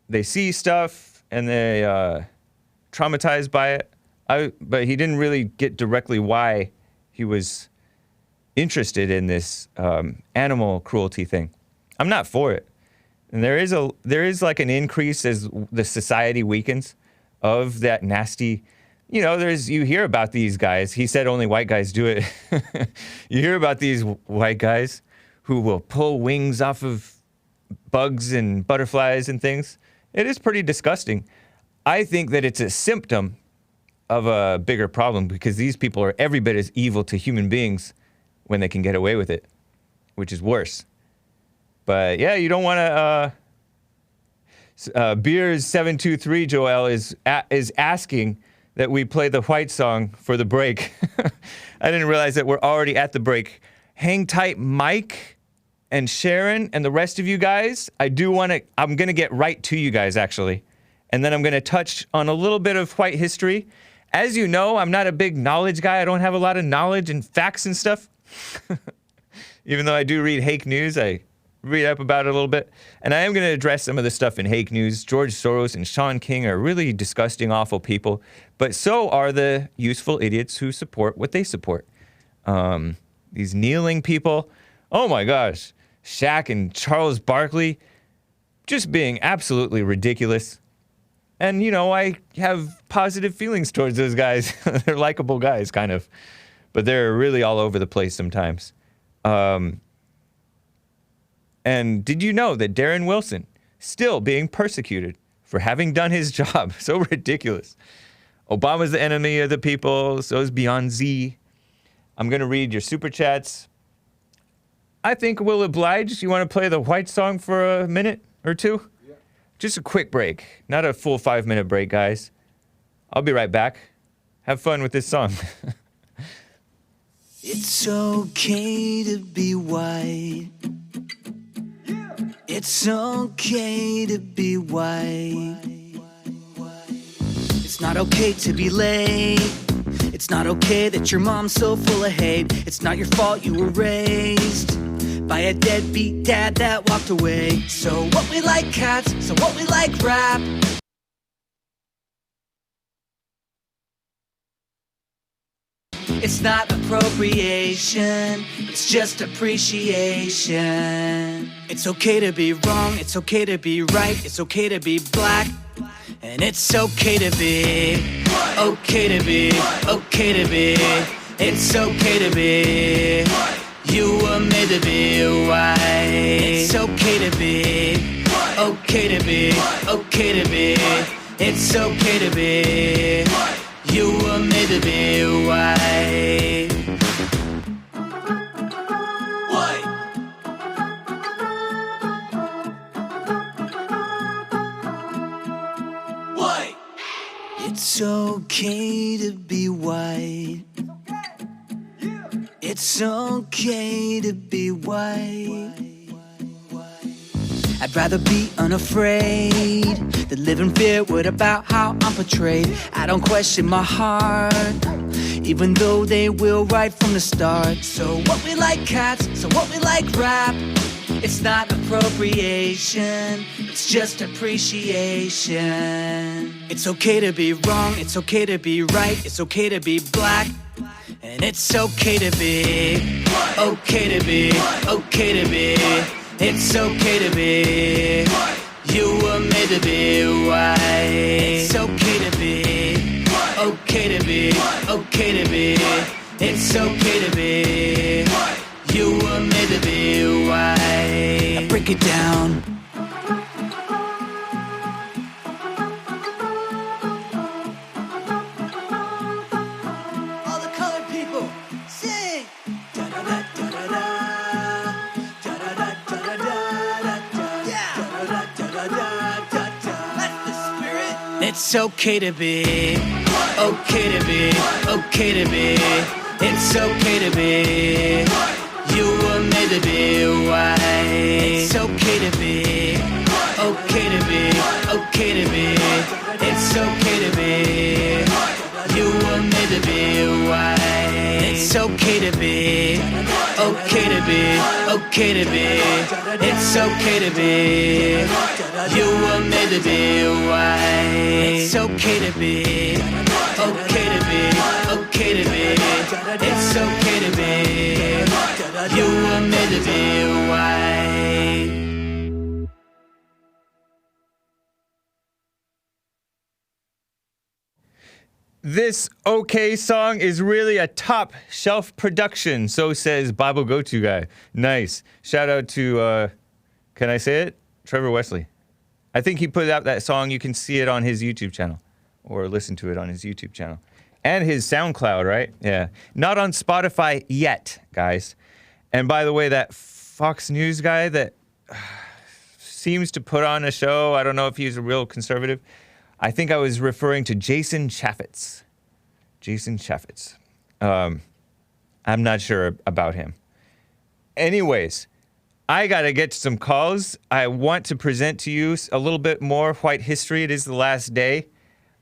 they see stuff and they traumatized by it. But he didn't really get directly why he was interested in this animal cruelty thing. I'm not for it. And there is like an increase as the society weakens of that nasty. You know, you hear about these guys. He said only white guys do it. You hear about these white guys who will pull wings off of bugs and butterflies and things. It is pretty disgusting. I think that it's a symptom of a bigger problem because these people are every bit as evil to human beings when they can get away with it, which is worse. But yeah, you don't want to. Beers723 Joel is asking that we play the White song for the break. I didn't realize that we're already at the break. Hang tight, Mike and Sharon and the rest of you guys. I'm gonna get right to you guys actually, and then I'm gonna touch on a little bit of white history. As you know, I'm not a big knowledge guy. I don't have a lot of knowledge and facts and stuff. Even though I do read Hake News, I read up about it a little bit. And I am going to address some of the stuff in Hake News. George Soros and Sean King are really disgusting, awful people. But so are the useful idiots who support what they support. These kneeling people. Oh my gosh. Shaq and Charles Barkley just being absolutely ridiculous. And, you know, I have positive feelings towards those guys. They're likable guys, kind of. But they're really all over the place sometimes. And did you know that Darren Wilson still being persecuted for having done his job? So ridiculous. Obama's the enemy of the people. So is Beyond Z. I'm going to read your super chats. I think we'll oblige. You want to play the White song for a minute or two? Yeah. Just a quick break. Not a full 5-minute break, guys. I'll be right back. have fun with this song. It's okay to be white. It's okay to be white. It's not okay to be late. It's not okay that your mom's so full of hate. It's not your fault you were raised by a deadbeat dad that walked away. So what we like cats, so what we like rap. It's not appropriation, it's just appreciation. It's okay to be wrong, it's okay to be right, it's okay to be black. And it's okay to be, okay to be, okay to be. It's okay to be, you were made to be white. It's okay to be, okay to be, okay to be. It's okay to be, you were made to be white. White. White. It's okay to be white. It's okay to be white. I'd rather be unafraid than live in fear. What about how I'm portrayed? I don't question my heart, even though they will right from the start. So what we like cats, so what we like rap. It's not appropriation, it's just appreciation. It's okay to be wrong, it's okay to be right, it's okay to be black. And it's okay to be, okay to be, okay to be. It's okay to be, you were made to be white. It's okay to be, okay to be, okay to be. It's okay to be, you were made to be white. I break it down. All the colored people, sing. It's okay to be, okay to be, okay to be. It's okay to be, you were made to be white. It's okay to be, okay to be, okay to be. It's okay to be, you were made to be white. It's okay to be, okay to be, okay to be. It's okay to be, you were made to be white. It's okay to be, okay to be, okay to be. It's okay to be, you were made to be white. This okay song is really a top shelf production, so says Bible Go-To Guy. Nice. Shout out to, can I say it? Trevor Wesley. I think he put out that song. You can see it on his YouTube channel or listen to it on his YouTube channel. And his SoundCloud, right? Yeah. Not on Spotify yet, guys. And by the way, that Fox News guy that seems to put on a show, I don't know if he's a real conservative. I think I was referring to Jason Chaffetz. Jason Chaffetz. I'm not sure about him. Anyways, I got to get to some calls. I want to present to you a little bit more white history. It is the last day.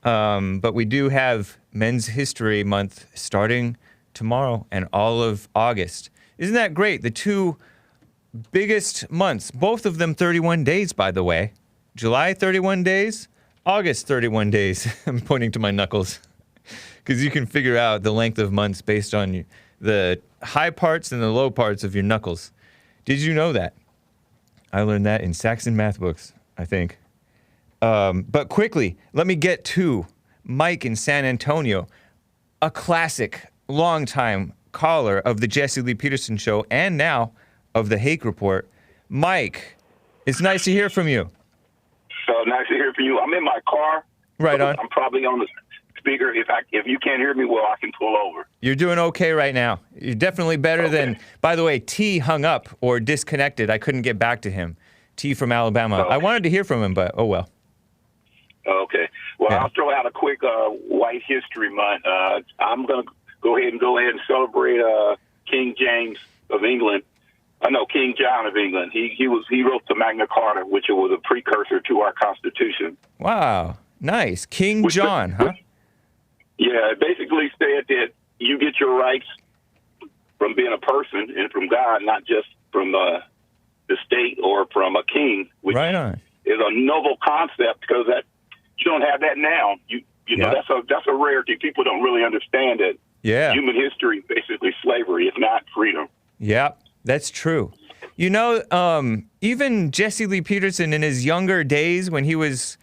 But we do have Men's History Month starting tomorrow and all of August. Isn't that great? The two biggest months, both of them 31 days, by the way. July 31 days, August 31 days. I'm pointing to my knuckles. Because you can figure out the length of months based on the high parts and the low parts of your knuckles. Did you know that? I learned that in Saxon math books, I think. But quickly, let me get to Mike in San Antonio, a classic, longtime caller of the Jesse Lee Peterson Show and now of the Hake Report. Mike, it's nice to hear from you. Nice to hear from you. I'm in my car. Right on. I'm probably on the speaker. If you can't hear me well, I can pull over. You're doing okay right now. You're definitely better than, by the way, T hung up or disconnected. I couldn't get back to him. T from Alabama. Okay. I wanted to hear from him, but oh well. Okay. Well, Yeah. I'll throw out a quick White History Month. I'm going to go ahead and celebrate King James of England. King John of England. He wrote the Magna Carta, which was a precursor to our Constitution. Wow. Nice. King John, huh? Yeah, it basically said that you get your rights from being a person and from God, not just from the state or from a king, which Right on. is a noble concept because that you don't have that now. You know, that's a rarity. People don't really understand that. Yeah. Human history is basically slavery. It's not freedom. Yeah, that's true. You know, even Jesse Lee Peterson in his younger days when he was,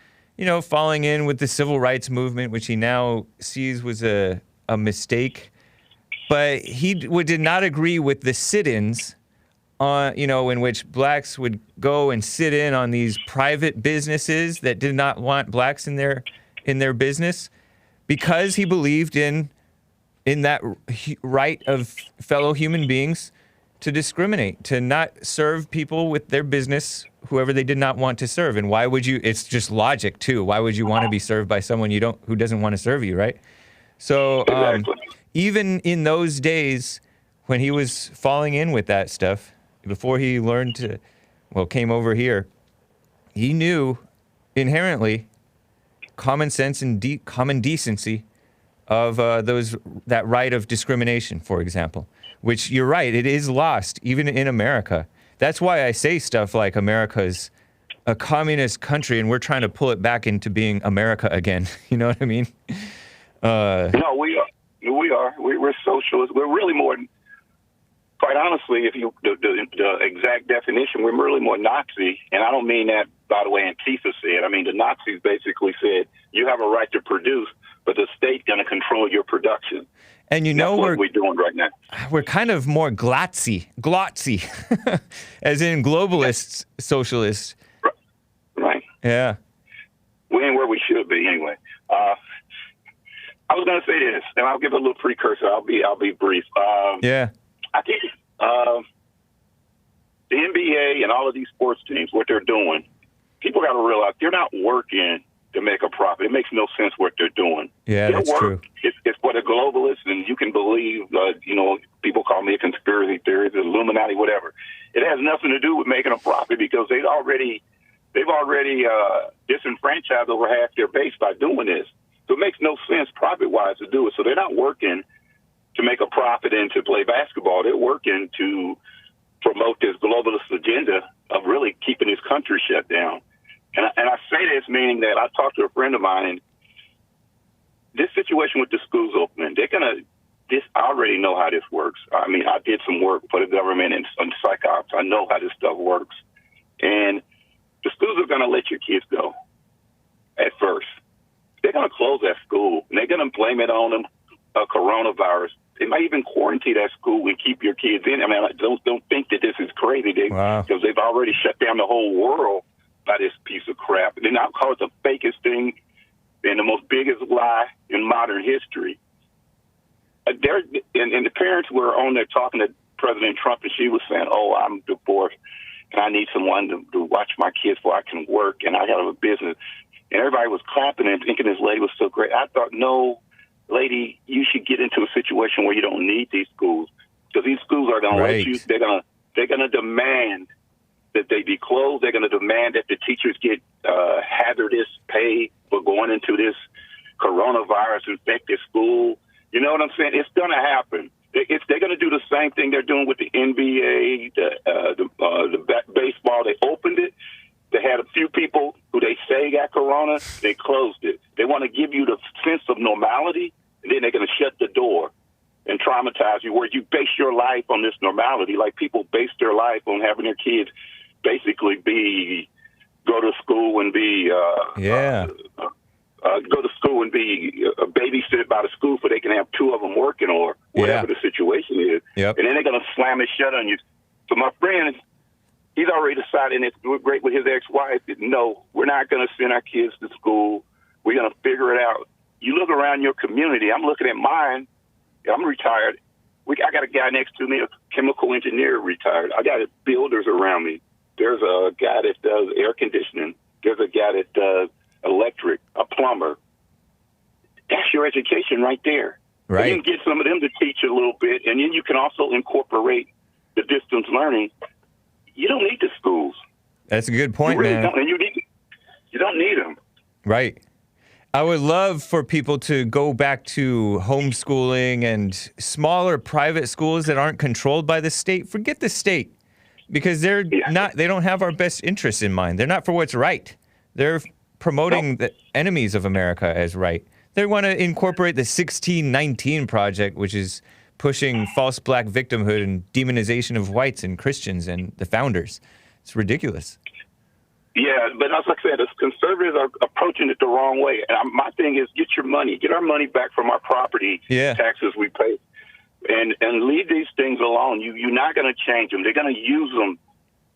falling in with the civil rights movement, which he now sees was a mistake, but he did not agree with the sit-ins, in which blacks would go and sit in on these private businesses that did not want blacks in their business, because he believed in that right of fellow human beings to discriminate, to not serve people with their business, whoever they did not want to serve. And why would you? It's just logic too. Why would you want to be served by someone who doesn't want to serve you, right? So even in those days when he was falling in with that stuff, before he came over here, he knew inherently common sense and common decency of that right of discrimination, for example, which you're right, it is lost even in America. That's why I say stuff like America's a communist country and we're trying to pull it back into being America again. You know what I mean? No, we are. We're socialists. We're really more. Quite honestly, if the exact definition, we're really more Nazi, and I don't mean that, by the way, Antifa said. I mean, the Nazis basically said, you have a right to produce, but the state's going to control your production. And that's what we're doing right now. We're kind of more glotzy, as in globalists, socialists. Right. Yeah. We ain't where we should be anyway. I was going to say this, and I'll give a little precursor. I'll be brief. Yeah. I think the NBA and all of these sports teams, what they're doing, people got to realize they're not working to make a profit. It makes no sense what they're doing. Yeah, that's true. It's for the globalists, and you can believe, people call me a conspiracy theorist, the Illuminati, whatever. It has nothing to do with making a profit because they've already disenfranchised over half their base by doing this. So it makes no sense profit-wise to do it. So they're not working to make a profit and to play basketball. They're working to promote this globalist agenda of really keeping this country shut down. And I say this meaning that I talked to a friend of mine, and this situation with the schools opening, I already know how this works. I mean, I did some work for the government and some psych ops. I know how this stuff works. And the schools are going to let your kids go at first. They're going to close that school, and they're going to blame it on them. Coronavirus. They might even quarantine that school and keep your kids in. I mean, don't think that this is crazy. Because they've already shut down the whole world by this piece of crap. And then I'll call it the fakest thing and the most biggest lie in modern history. And the parents were on there talking to President Trump, and she was saying, I'm divorced, and I need someone to watch my kids before I can work, and I got a business. And everybody was clapping and thinking this lady was so great. I thought, no, lady, you should get into a situation where you don't need these schools, because these schools are going to let you. They're going to demand that they be closed. They're going to demand that the teachers get hazardous pay for going into this coronavirus infected school. You know what I'm saying? It's going to happen. They're going to do the same thing they're doing with the NBA, the baseball. They opened it. They had a few people who they say got corona. They closed it. They want to give you the sense of normality, and then they're going to shut the door and traumatize you, where you base your life on this normality. Like people base their life on having their kids basically go to school and be go to school and be babysitted by the school, so they can have two of them working or whatever the situation is. Yep. And then they're going to slam it shut on you. So my friend, he's already decided, and it's great with his ex-wife, that no, we're not going to send our kids to school. We're going to figure it out. You look around your community. I'm looking at mine. I'm retired. I got a guy next to me, a chemical engineer, retired. I got builders around me. There's a guy that does air conditioning. There's a guy that does electric, a plumber. education right there. Right. And you can get some of them to teach a little bit, and then you can also incorporate the distance learning. You don't need the schools. That's a good point, you really man. Don't, and you don't need them. Right. I would love for people to go back to homeschooling and smaller private schools that aren't controlled by the state. Forget the state, because they don't have our best interests in mind. They're not for what's right. They're promoting the enemies of America as right. They want to incorporate the 1619 Project, which is pushing false black victimhood and demonization of whites and Christians and the founders. It's ridiculous. Yeah, but as I said, conservatives are approaching it the wrong way. And my thing is, get our money back from our property taxes we pay, and leave these things alone. You're not going to change them. They're going to use them.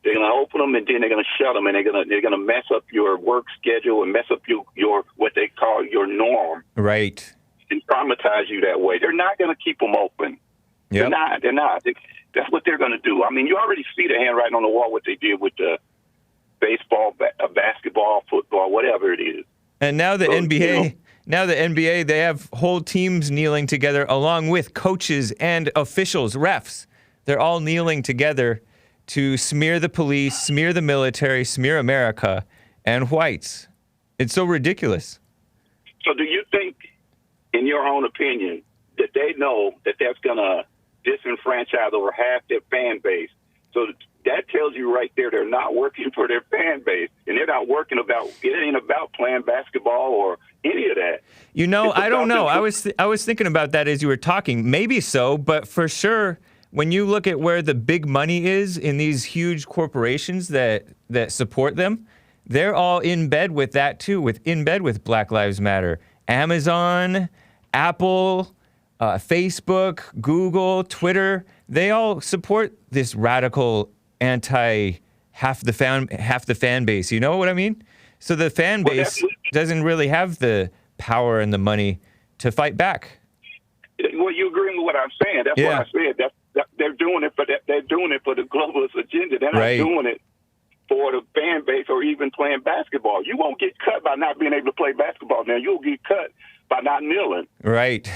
They're going to open them, and then they're going to shut them, and they're going to mess up your work schedule and mess up your what they call your norm. Right. And traumatize you that way. They're not going to keep them open. Yep. They're not. That's what they're going to do. I mean, you already see the handwriting on the wall, what they did with the baseball, basketball, football, whatever it is. And now the NBA, they have whole teams kneeling together along with coaches and officials, refs. They're all kneeling together to smear the police, smear the military, smear America and whites. It's so ridiculous. So do you think, in your own opinion, that they know that that's going to disenfranchise over half their fan base? So that tells you right there they're not working for their fan base, and they're not working it ain't about playing basketball or any of that. You know, I don't know. I was thinking about that as you were talking. Maybe so, but for sure, when you look at where the big money is in these huge corporations that support them, they're all in bed with that too, in bed with Black Lives Matter. Amazon, Apple, Facebook, Google, Twitter, they all support this radical half the fan base. You know what I mean? So the fan base doesn't really have the power and the money to fight back. Well, you agree with what I'm saying. That's what I said. They're doing it for the globalist agenda. They're not doing it for the fan base or even playing basketball. You won't get cut by not being able to play basketball. Now you'll get cut by not kneeling. Right.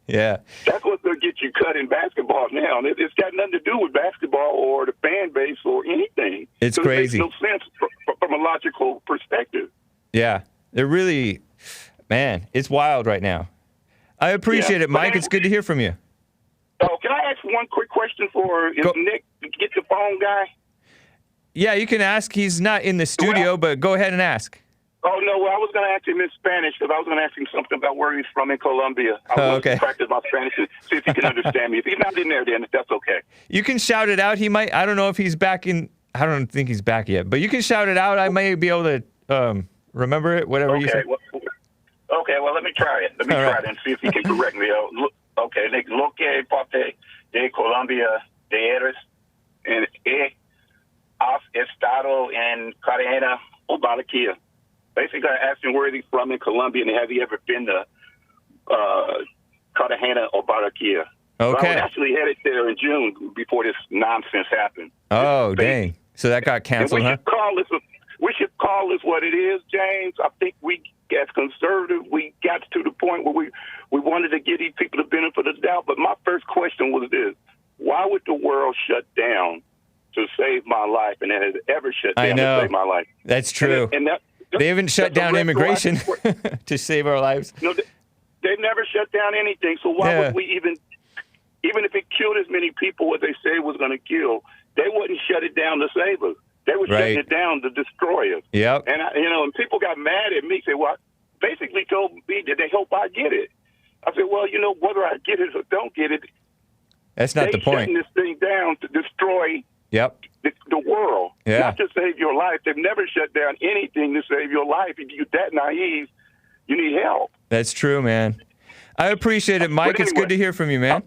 Yeah. That's what's going to get you cut in basketball now. It's got nothing to do with basketball or the fan base or anything. It's crazy. It makes no sense from a logical perspective. Yeah. They're really, man, it's wild right now. I appreciate it, Mike. It's good to hear from you. Oh, can I ask one quick question is Nick, get the phone guy? Yeah, you can ask. He's not in the studio, but go ahead and ask. Oh, no, well, I was going to ask him in Spanish because I was going to ask him something about where he's from in Colombia. I was going to practice my Spanish and see if he can understand me. If he's not in there, then that's okay. You can shout it out. He might. I don't know if he's back in. I don't think he's back yet, but you can shout it out. I may be able to remember it, whatever you say. Well, let me try it. Let me try it and see if he can correct me. Lo que parte de Colombia de eres en has estado en Cartagena o Barranquilla. Basically, I asked him where he's from in Colombia and have he ever been to Cartagena or Barranquilla. Okay. So I was actually headed there in June before this nonsense happened. Oh, dang. So that got canceled, huh? We should call this what it is, James. I think we, as conservatives, we got to the point where we wanted to give these people the benefit of the doubt. But my first question was this. Why would the world shut down to save my life? And it has ever shut down to save my life. That's true. They haven't shut down immigration to save our lives. No, they've never shut down anything. So why would we even if it killed as many people what they say it was going to kill, they wouldn't shut it down to save us. They were shutting it down to destroy us. Yep. And, and people got mad at me, said, well, basically told me that they hope I get it. I said, well, whether I get it or don't get it, that's not the point. They're shutting this thing down to destroy the world, not to save your life. They've never shut down anything to save your life. If you're that naive, you need help. That's true, man. I appreciate it, Mike. It's good to hear from you, man.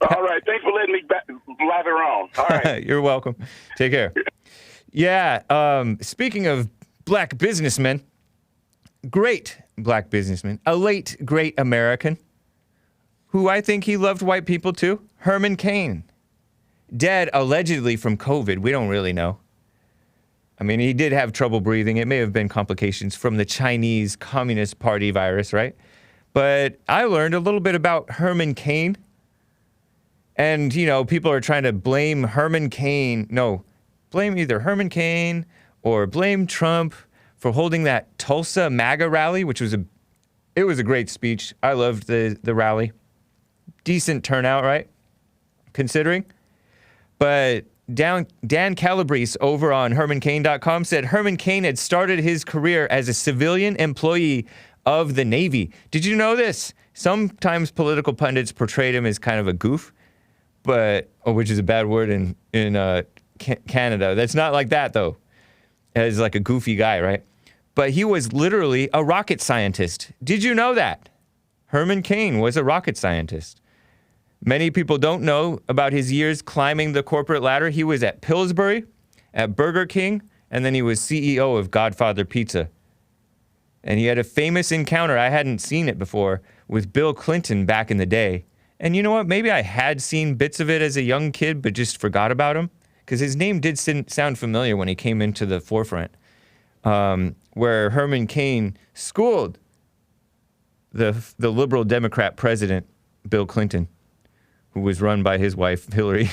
All right. Thanks for letting me blather on. All right. You're welcome. Take care. Yeah. Speaking of black businessmen, great black businessman, a late great American, who I think he loved white people too, Herman Cain. Dead allegedly from COVID. We don't really know. I mean, he did have trouble breathing. It may have been complications from the Chinese Communist Party virus, right? But I learned a little bit about Herman Cain. And, people are trying to blame Herman Cain. No, blame either Herman Cain or blame Trump for holding that Tulsa MAGA rally, which was a great speech. I loved the rally. Decent turnout, right? Considering. But Dan Calabrese over on HermanCain.com said Herman Cain had started his career as a civilian employee of the Navy. Did you know this? Sometimes political pundits portrayed him as kind of a goof, which is a bad word in Canada. That's not like that, though. As like a goofy guy, right? But he was literally a rocket scientist. Did you know that? Herman Cain was a rocket scientist. Many people don't know about his years climbing the corporate ladder. He was at Pillsbury, at Burger King, and then he was CEO of Godfather Pizza. And he had a famous encounter, I hadn't seen it before, with Bill Clinton back in the day. And you know what? Maybe I had seen bits of it as a young kid, but just forgot about him. Because his name did sound familiar when he came into the forefront. Where Herman Cain schooled the liberal Democrat president, Bill Clinton, who was run by his wife, Hillary,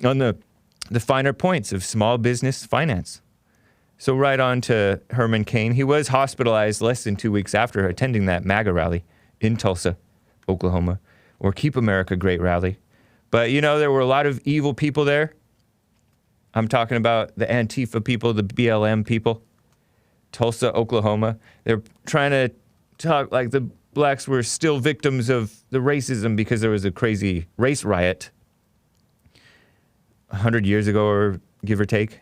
on the finer points of small business finance. So right on to Herman Cain. He was hospitalized less than 2 weeks after attending that MAGA rally in Tulsa, Oklahoma, or Keep America Great rally. But, there were a lot of evil people there. I'm talking about the Antifa people, the BLM people. Tulsa, Oklahoma. They're trying to talk like the blacks were still victims of the racism because there was a crazy race riot 100 years ago, or give or take.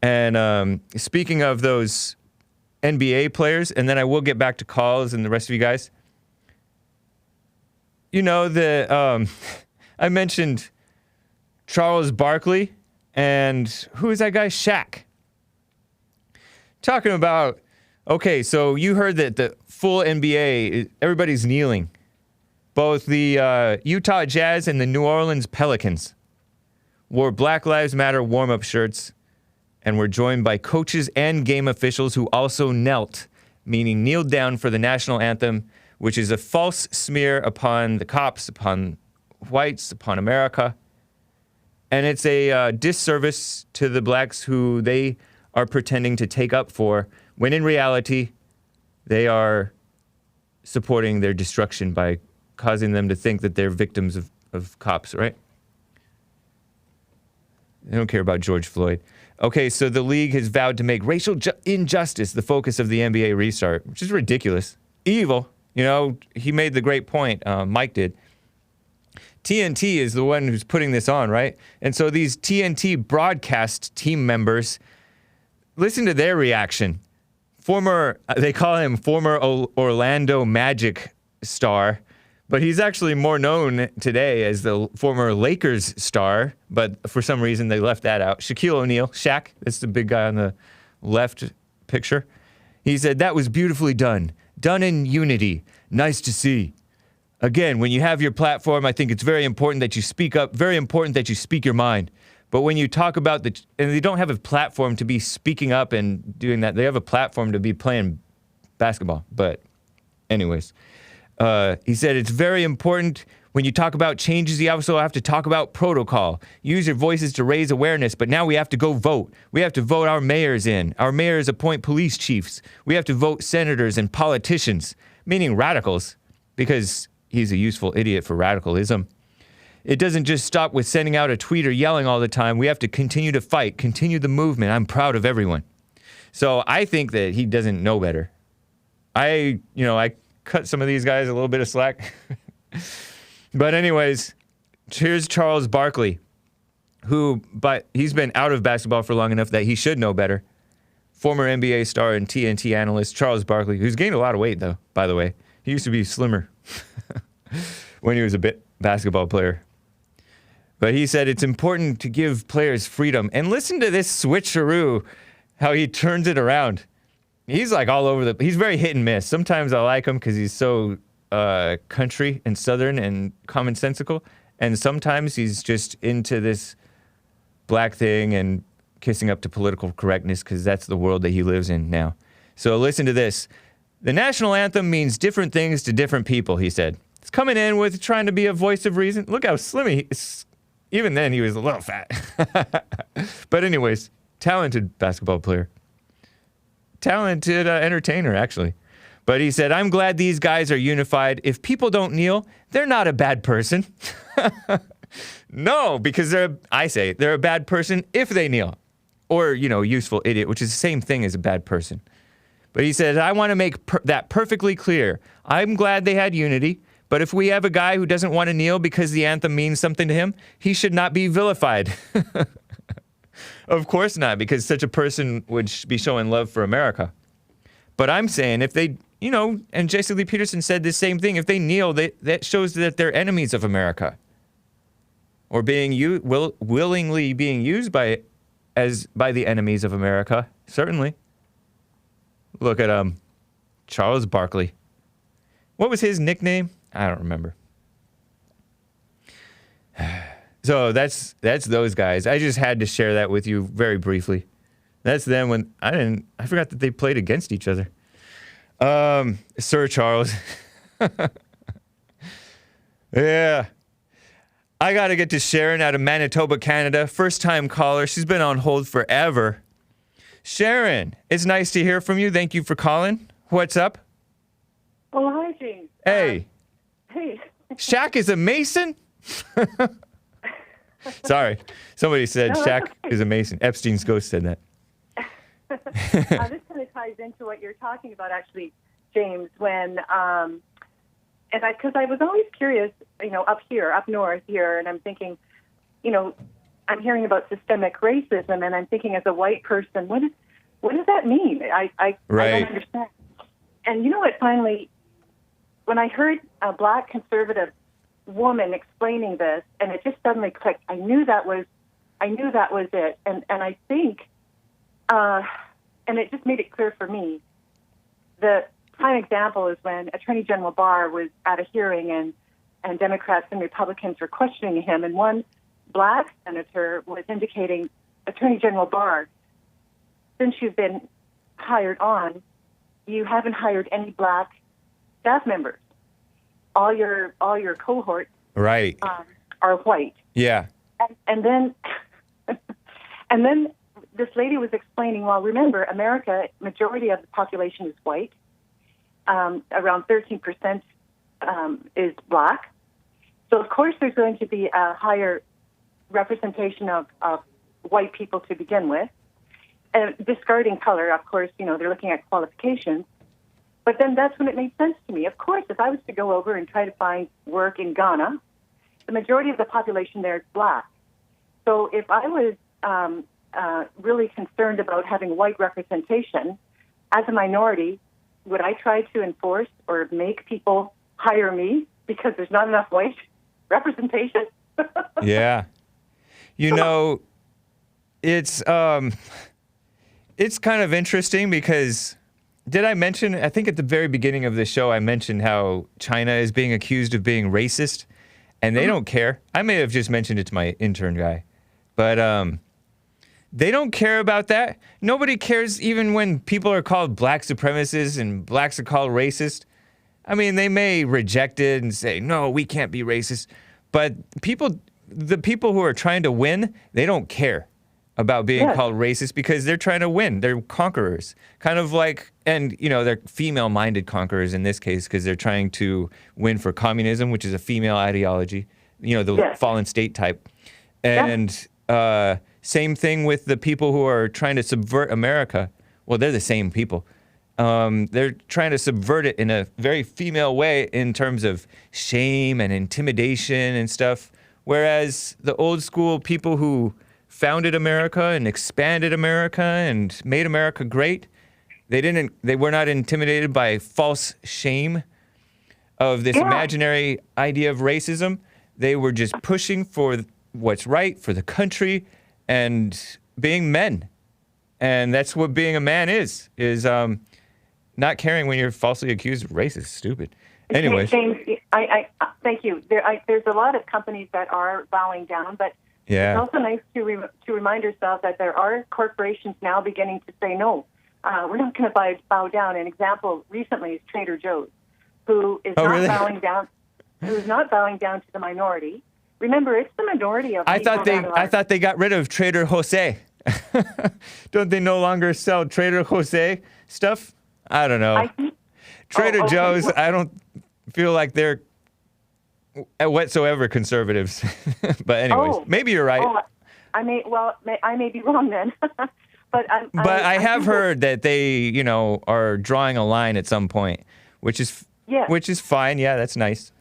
And speaking of those NBA players, and then I will get back to calls and the rest of you guys. I mentioned Charles Barkley, and who is that guy? Shaq. Talking about, okay, so you heard that the full NBA, everybody's kneeling. Both the Utah Jazz and the New Orleans Pelicans wore Black Lives Matter warm-up shirts and were joined by coaches and game officials who also knelt, meaning kneeled down for the national anthem, which is a false smear upon the cops, upon whites, upon America. And it's a disservice to the blacks who they are pretending to take up for, when in reality, they are supporting their destruction by causing them to think that they're victims of cops, right? They don't care about George Floyd. Okay, so the league has vowed to make racial injustice the focus of the NBA restart, which is ridiculous. Evil. He made the great point, Mike did. TNT is the one who's putting this on, right? And so these TNT broadcast team members, listen to their reaction. They call him former Orlando Magic star, but he's actually more known today as the former Lakers star, but for some reason they left that out. Shaquille O'Neal, Shaq, that's the big guy on the left picture. He said, "That was beautifully done. Done in unity. Nice to see. Again, when you have your platform, I think it's very important that you speak up, very important that you speak your mind. But when you talk about and they don't have a platform to be speaking up and doing that. They have a platform to be playing basketball. But anyways, he said it's very important when you talk about changes, you also have to talk about protocol. Use your voices to raise awareness, but now we have to go vote. We have to vote our mayors in. Our mayors appoint police chiefs. We have to vote senators and politicians, meaning radicals, because he's a useful idiot for radicalism. It doesn't just stop with sending out a tweet or yelling all the time. We have to continue to fight, continue the movement. I'm proud of everyone." So I think that he doesn't know better. I cut some of these guys a little bit of slack. But anyways, here's Charles Barkley, but he's been out of basketball for long enough that he should know better. Former NBA star and TNT analyst Charles Barkley, who's gained a lot of weight, though, by the way. He used to be slimmer when he was a basketball player. But he said it's important to give players freedom. And listen to this switcheroo, how he turns it around. He's like all over he's very hit and miss. Sometimes I like him because he's so country and southern and commonsensical. And sometimes he's just into this black thing and kissing up to political correctness because that's the world that he lives in now. So listen to this. The national anthem means different things to different people, he said. It's coming in with trying to be a voice of reason. Look how slim he is. Even then, he was a little fat. But anyways, talented basketball player. Talented entertainer, actually. But he said, I'm glad these guys are unified. If people don't kneel, they're not a bad person. No, because they're a bad person if they kneel. Or, useful idiot, which is the same thing as a bad person. But he says, I want to make that perfectly clear. I'm glad they had unity, but if we have a guy who doesn't want to kneel because the anthem means something to him, he should not be vilified. Of course not, because such a person would be showing love for America. But I'm saying if they, and Jesse Lee Peterson said the same thing, if they kneel, that shows that they're enemies of America. Or willingly being used by the enemies of America, certainly. Look at Charles Barkley. What was his nickname? I don't remember. So that's those guys. I just had to share that with you very briefly. That's them when I forgot that they played against each other. Sir Charles. Yeah. I got to get to Sharon out of Manitoba, Canada. First time caller. She's been on hold forever. Sharon, it's nice to hear from you. Thank you for calling. What's up? Oh, hi, James. Hey. Hey. Shaq is a Mason? Sorry. Somebody said Shaq is a Mason. Epstein's ghost said that. This kind of ties into what you're talking about, actually, James, when, because I was always curious, up north here, and I'm thinking, I'm hearing about systemic racism, and I'm thinking as a white person, what does that mean? I don't understand. And you know what, finally, when I heard a black conservative woman explaining this, and it just suddenly clicked, I knew that was it. And I think, and it just made it clear for me, the prime example is when Attorney General Barr was at a hearing and Democrats and Republicans were questioning him, and one black senator was indicating, Attorney General Barr, since you've been hired on, you haven't hired any black staff members. All your cohorts right. Are white. Yeah. And then and then this lady was explaining, well, remember, America, majority of the population is white. Around 13% is black. So, of course, there's going to be a higher representation of white people to begin with. And discarding color, of course, they're looking at qualifications. But then that's when it made sense to me. Of course, if I was to go over and try to find work in Ghana, the majority of the population there is black. So if I was really concerned about having white representation, as a minority, would I try to enforce or make people hire me because there's not enough white representation? Yeah. It's kind of interesting because did I mention, I think at the very beginning of the show, I mentioned how China is being accused of being racist, and they don't care. I may have just mentioned it to my intern guy, but they don't care about that. Nobody cares even when people are called black supremacists and blacks are called racist. I mean, they may reject it and say, no, we can't be racist, but the people who are trying to win, they don't care about being called racist because they're trying to win. They're conquerors. Kind of like, and, they're female-minded conquerors in this case because they're trying to win for communism, which is a female ideology, the fallen state type. And same thing with the people who are trying to subvert America. Well, they're the same people. They're trying to subvert it in a very female way in terms of shame and intimidation and stuff. Whereas the old school people who founded America and expanded America and made America great, they were not intimidated by false shame of this imaginary idea of racism. They were just pushing for what's right for the country and being men. And that's what being a man is not caring when you're falsely accused of racist. Stupid. Anyway. James, I thank you. There's a lot of companies that are bowing down, but it's also nice to remind ourselves that there are corporations now beginning to say, no, we're not going to bow down. An example recently is Trader Joe's, who is really? bowing down, who is not bowing down to the minority. Remember, it's the minority of. I thought they got rid of Trader Jose. Don't they no longer sell Trader Jose stuff? I don't know. Trader Joe's, I don't feel like they're whatsoever conservatives. But anyways, maybe you're right. I may be wrong then. But I have heard that they, are drawing a line at some point, which is fine. Yeah, that's nice.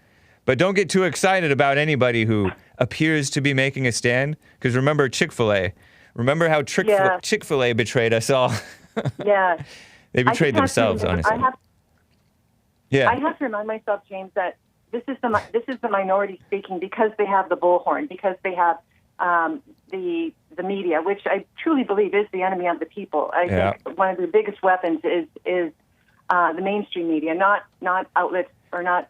But don't get too excited about anybody who appears to be making a stand. Because remember Chick-fil-A. Remember how Chick-fil-A betrayed us all? Yeah. They betrayed themselves, honestly. I have to remind myself, James, that this is the minority speaking because they have the bullhorn, because they have the media, which I truly believe is the enemy of the people. I think one of the biggest weapons is the mainstream media, not outlets or not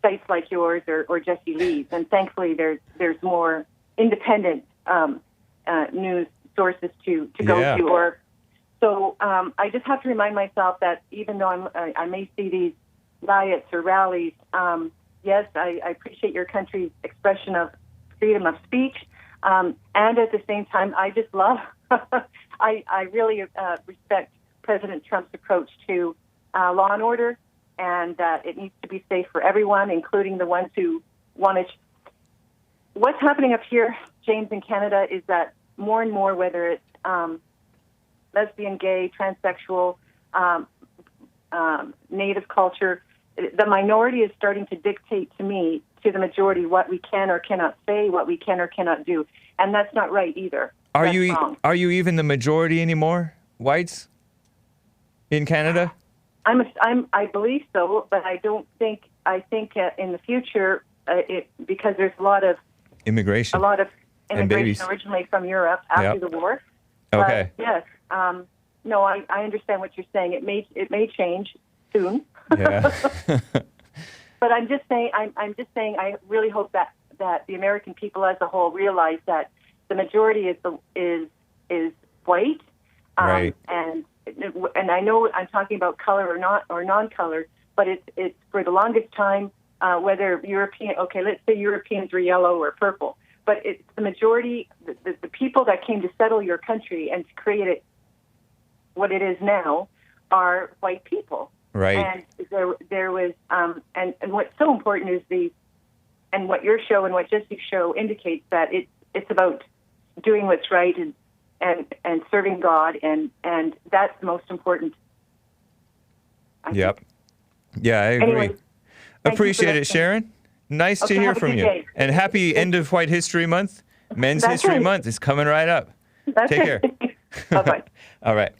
sites like yours or Jesse Lee's. And thankfully, there's more independent news sources to go to. So I just have to remind myself that even though I may see these riots or rallies, yes, I appreciate your country's expression of freedom of speech. And at the same time, I just love, I really respect President Trump's approach to law and order, and that it needs to be safe for everyone, including the ones who want to. What's happening up here, James, in Canada, is that more and more, whether it's lesbian, gay, transsexual, native culture, the minority is starting to dictate to the majority what we can or cannot say, what we can or cannot do, and that's not right either. Are you even the majority anymore, whites in Canada? I believe so, but I don't think. I think in the future, because there's a lot of immigration originally from Europe after the war. Okay. But yes. No, I understand what you're saying. It may change soon. Yeah. But I'm just saying. I really hope that the American people as a whole realize that the majority is white. Right. And I know I'm talking about color or non-color, but it's for the longest time whether European. Okay, let's say Europeans were yellow or purple, but it's the majority. The people that came to settle your country and to create it what it is now are white people. Right. And there was and what's so important is and what your show and what Jesse's show indicates that it's about doing what's right and serving God, and that's the most important. Yep. Yeah, I agree. Anyway, appreciate it, Sharon. Nice to hear from you. Day. And happy end of White History Month. Men's History Month is coming right up. Take care. Bye-bye. All right.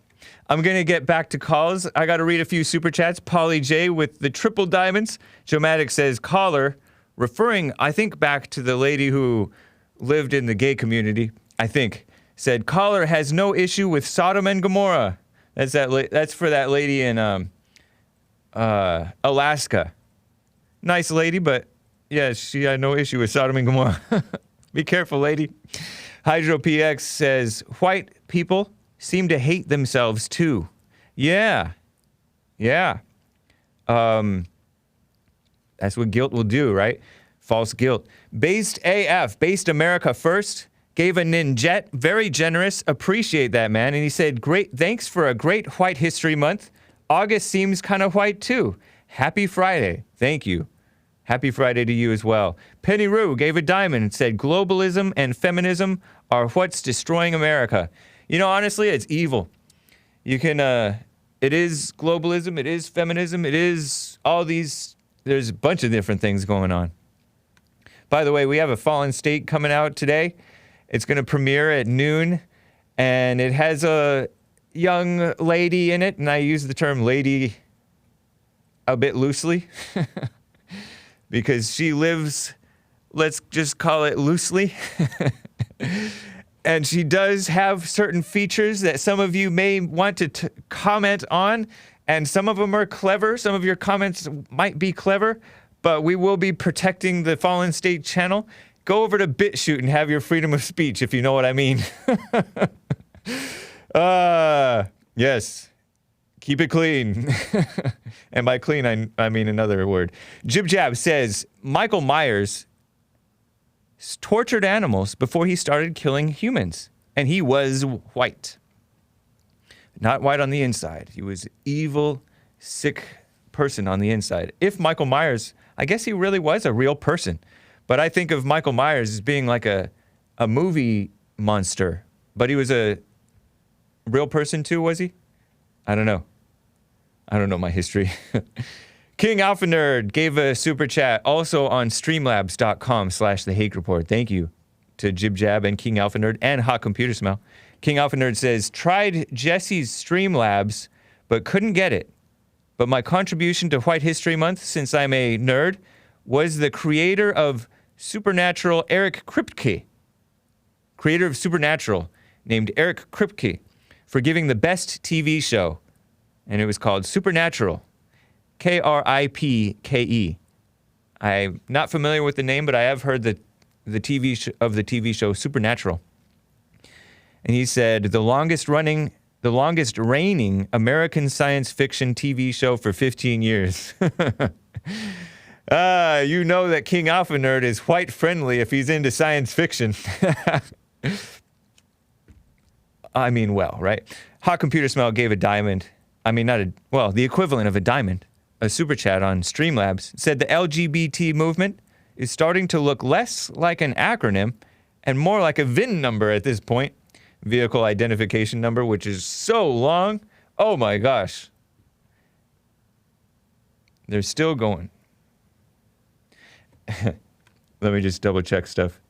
I'm going to get back to calls. I got to read a few super chats. Polly J with the triple diamonds. Joe Maddox says, caller, referring, I think, back to the lady who lived in the gay community, I think, said, caller has no issue with Sodom and Gomorrah. That's for that lady in Alaska. Nice lady, but yeah, she had no issue with Sodom and Gomorrah. Be careful, lady. Hydro PX says, white people seem to hate themselves too. Yeah. That's what guilt will do, right? False guilt. Based AF, Based America First, gave a ninjet, very generous, appreciate that, man. And he said, great, thanks for a great White History Month. August seems kind of white too. Happy Friday. Thank you. Happy Friday to you as well. Penny Rue gave a diamond and said, globalism and feminism are what's destroying America. You know, honestly, it's evil. You can, it is globalism, it is feminism, it is all these, there's a bunch of different things going on. By the way, we have a Fallen State coming out today. It's going to premiere at noon, and it has a young lady in it, and I use the term lady a bit loosely, because she lives, let's just call it loosely, and she does have certain features that some of you may want to comment on, and some of them are clever. Some of your comments might be clever, but we will be protecting the Fallen State channel. Go over to BitChute and have your freedom of speech, if you know what I mean. Yes. Keep it clean. And by clean, I mean another word. Jib Jab says Michael Myers tortured animals before he started killing humans. And he was white. Not white on the inside. He was evil, sick person on the inside. If Michael Myers, I guess he really was a real person. But I think of Michael Myers as being like a movie monster. But he was a real person too, was he? I don't know. I don't know my history. King Alpha Nerd gave a super chat also on streamlabs.com/The Hake Report. Thank you to Jib Jab and King Alpha Nerd and Hot Computer Smell. King Alpha Nerd says, tried Jesse's Streamlabs, but couldn't get it. But my contribution to White History Month, since I'm a nerd, was the creator of Supernatural, Eric Kripke. Creator of Supernatural, named Eric Kripke, for giving the best TV show. And it was called Supernatural. Kripke. I'm not familiar with the name, but I have heard the TV show Supernatural. And he said, the longest reigning American science fiction TV show for 15 years. You know that King Alpha Nerd is white friendly if he's into science fiction. I mean, well, right? Hot Computer Smell gave a diamond. I mean, the equivalent of a diamond. A super chat on Streamlabs said the LGBT movement is starting to look less like an acronym and more like a VIN number at this point. Vehicle identification number, which is so long. Oh my gosh. They're still going. Let me just double check stuff.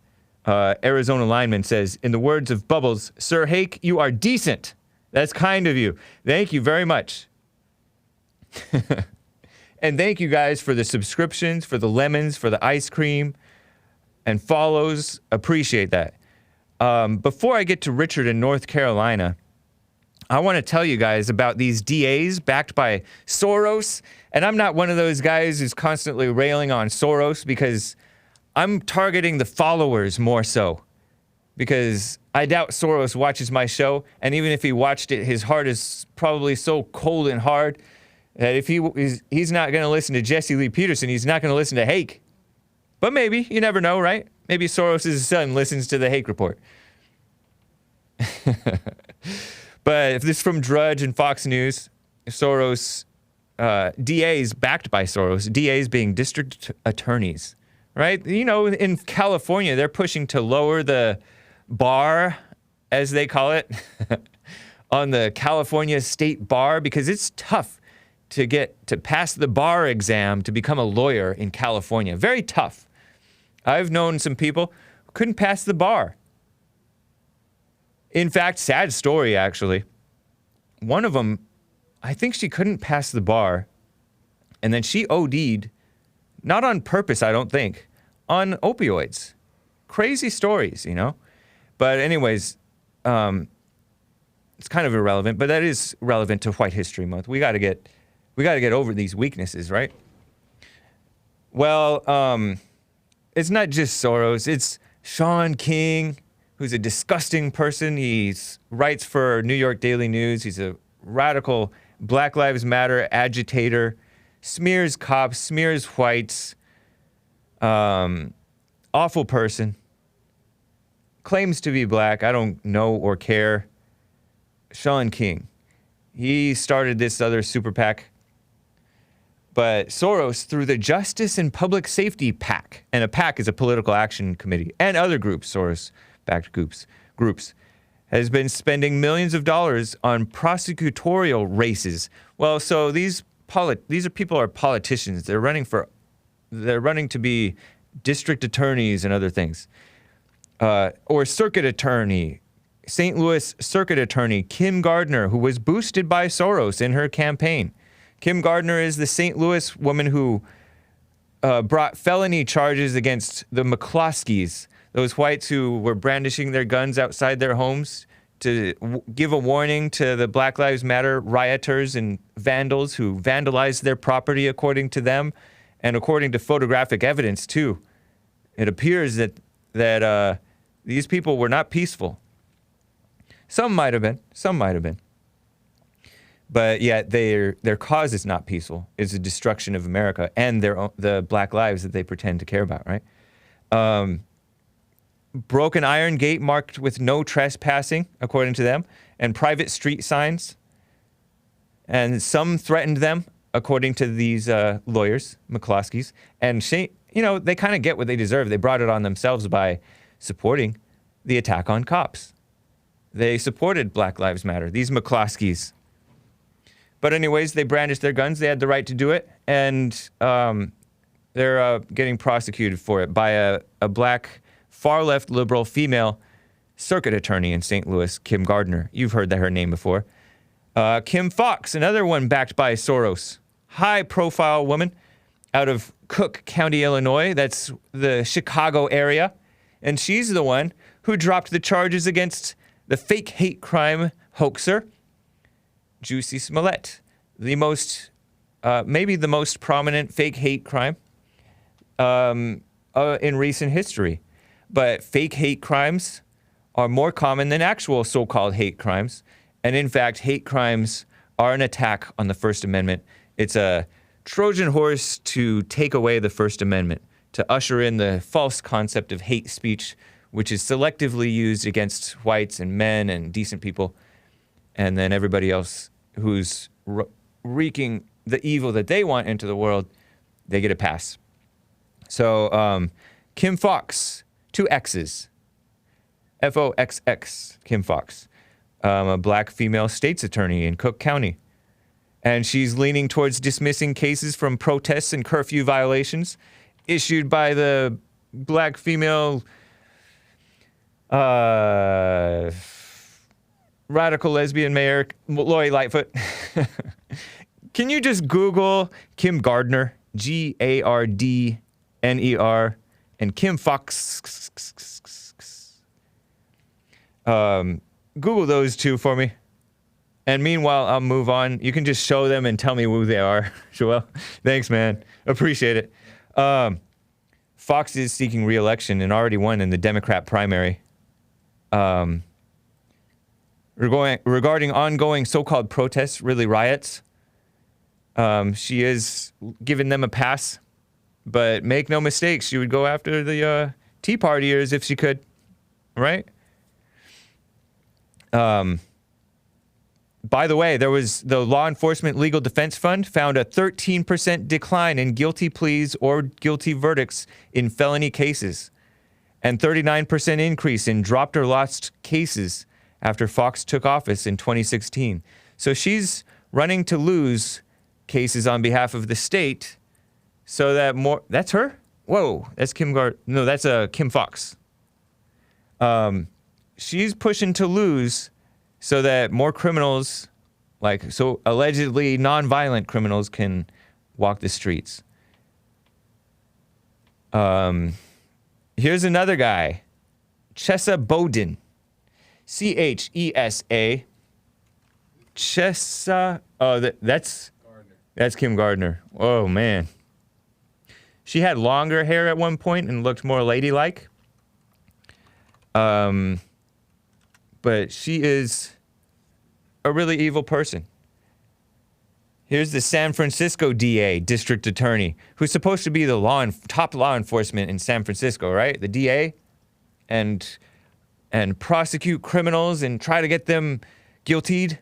Arizona Lineman says, in the words of Bubbles, Sir Hake, you are decent. That's kind of you. Thank you very much. And thank you guys for the subscriptions, for the lemons, for the ice cream, and follows. Appreciate that. Before I get to Richard in North Carolina, I want to tell you guys about these DAs backed by Soros. And I'm not one of those guys who's constantly railing on Soros because I'm targeting the followers more so. Because I doubt Soros watches my show. And even if he watched it, his heart is probably so cold and hard that if he's not going to listen to Jesse Lee Peterson, he's not going to listen to Hake. But maybe, you never know, right? Maybe Soros' son listens to the Hake Report. But if this is from Drudge and Fox News, Soros, DAs backed by Soros, DAs being district attorneys, right? You know, in California, they're pushing to lower the bar, as they call it, on the California State Bar because it's tough to get to pass the bar exam to become a lawyer in California. Very tough. I've known some people who couldn't pass the bar. In fact, sad story, actually. One of them, I think she couldn't pass the bar, and then she OD'd, not on purpose, I don't think, on opioids. Crazy stories, you know? But anyways, it's kind of irrelevant, but that is relevant to White History Month. We gotta get over these weaknesses, right? Well, it's not just Soros. It's Sean King, who's a disgusting person. He writes for New York Daily News. He's a radical Black Lives Matter agitator, smears cops, smears whites, awful person. Claims to be black. I don't know or care. Sean King. He started this other super PAC. But Soros, through the Justice and Public Safety PAC, and a PAC is a political action committee, and other groups, Soros-backed groups, has been spending millions of dollars on prosecutorial races. Well, so these people are politicians. They're running to be district attorneys and other things. Or circuit attorney, St. Louis circuit attorney Kim Gardner, who was boosted by Soros in her campaign. Kim Gardner is the St. Louis woman who brought felony charges against the McCloskeys, those whites who were brandishing their guns outside their homes to give a warning to the Black Lives Matter rioters and vandals who vandalized their property according to them, and according to photographic evidence too. It appears that these people were not peaceful. Some might have been. But yet their cause is not peaceful. It's the destruction of America and the black lives that they pretend to care about, right? Broken iron gate marked with no trespassing, according to them, and private street signs. And some threatened them, according to these lawyers, McCloskeys. And they kind of get what they deserve. They brought it on themselves by supporting the attack on cops. They supported Black Lives Matter, these McCloskeys. But anyways, they brandished their guns. They had the right to do it. And they're getting prosecuted for it by a black, far-left liberal female circuit attorney in St. Louis, Kim Gardner. You've heard her name before. Kim Fox, another one backed by Soros. High-profile woman out of Cook County, Illinois. That's the Chicago area. And she's the one who dropped the charges against the fake hate crime hoaxer, Juicy Smollett. Maybe the most prominent fake hate crime in recent history. But fake hate crimes are more common than actual so-called hate crimes. And in fact, hate crimes are an attack on the First Amendment. It's a Trojan horse to take away the First Amendment, to usher in the false concept of hate speech, which is selectively used against whites and men and decent people, and then everybody else who's wreaking the evil that they want into the world, they get a pass. So, Kim Fox, 2 X's. Foxx, Kim Fox. A black female state's attorney in Cook County. And she's leaning towards dismissing cases from protests and curfew violations issued by the black female radical lesbian mayor, Lori Lightfoot. Can you just Google Kim Gardner, Gardner, and Kim Fox? Google those two for me. And meanwhile, I'll move on. You can just show them and tell me who they are. Joel, thanks, man. Appreciate it. Fox is seeking re-election and already won in the Democrat primary. Regarding ongoing so-called protests, really riots, she is giving them a pass. But make no mistake, she would go after the Tea Partiers if she could, right? By the way, there was the Law Enforcement Legal Defense Fund found a 13% decline in guilty pleas or guilty verdicts in felony cases, and 39% increase in dropped or lost cases after Fox took office in 2016. So she's running to lose cases on behalf of the state so that more... That's her? Whoa, that's Kim No, that's Kim Fox. She's pushing to lose so that more criminals, allegedly nonviolent criminals, can walk the streets. Here's another guy, Chesa Bowden, Chesa. Chesa. Oh, that's Kim Gardner. Oh man, she had longer hair at one point and looked more ladylike. But she is a really evil person. Here's the San Francisco DA, district attorney, who's supposed to be the top law enforcement in San Francisco, right? The DA, and prosecute criminals and try to get them guiltied.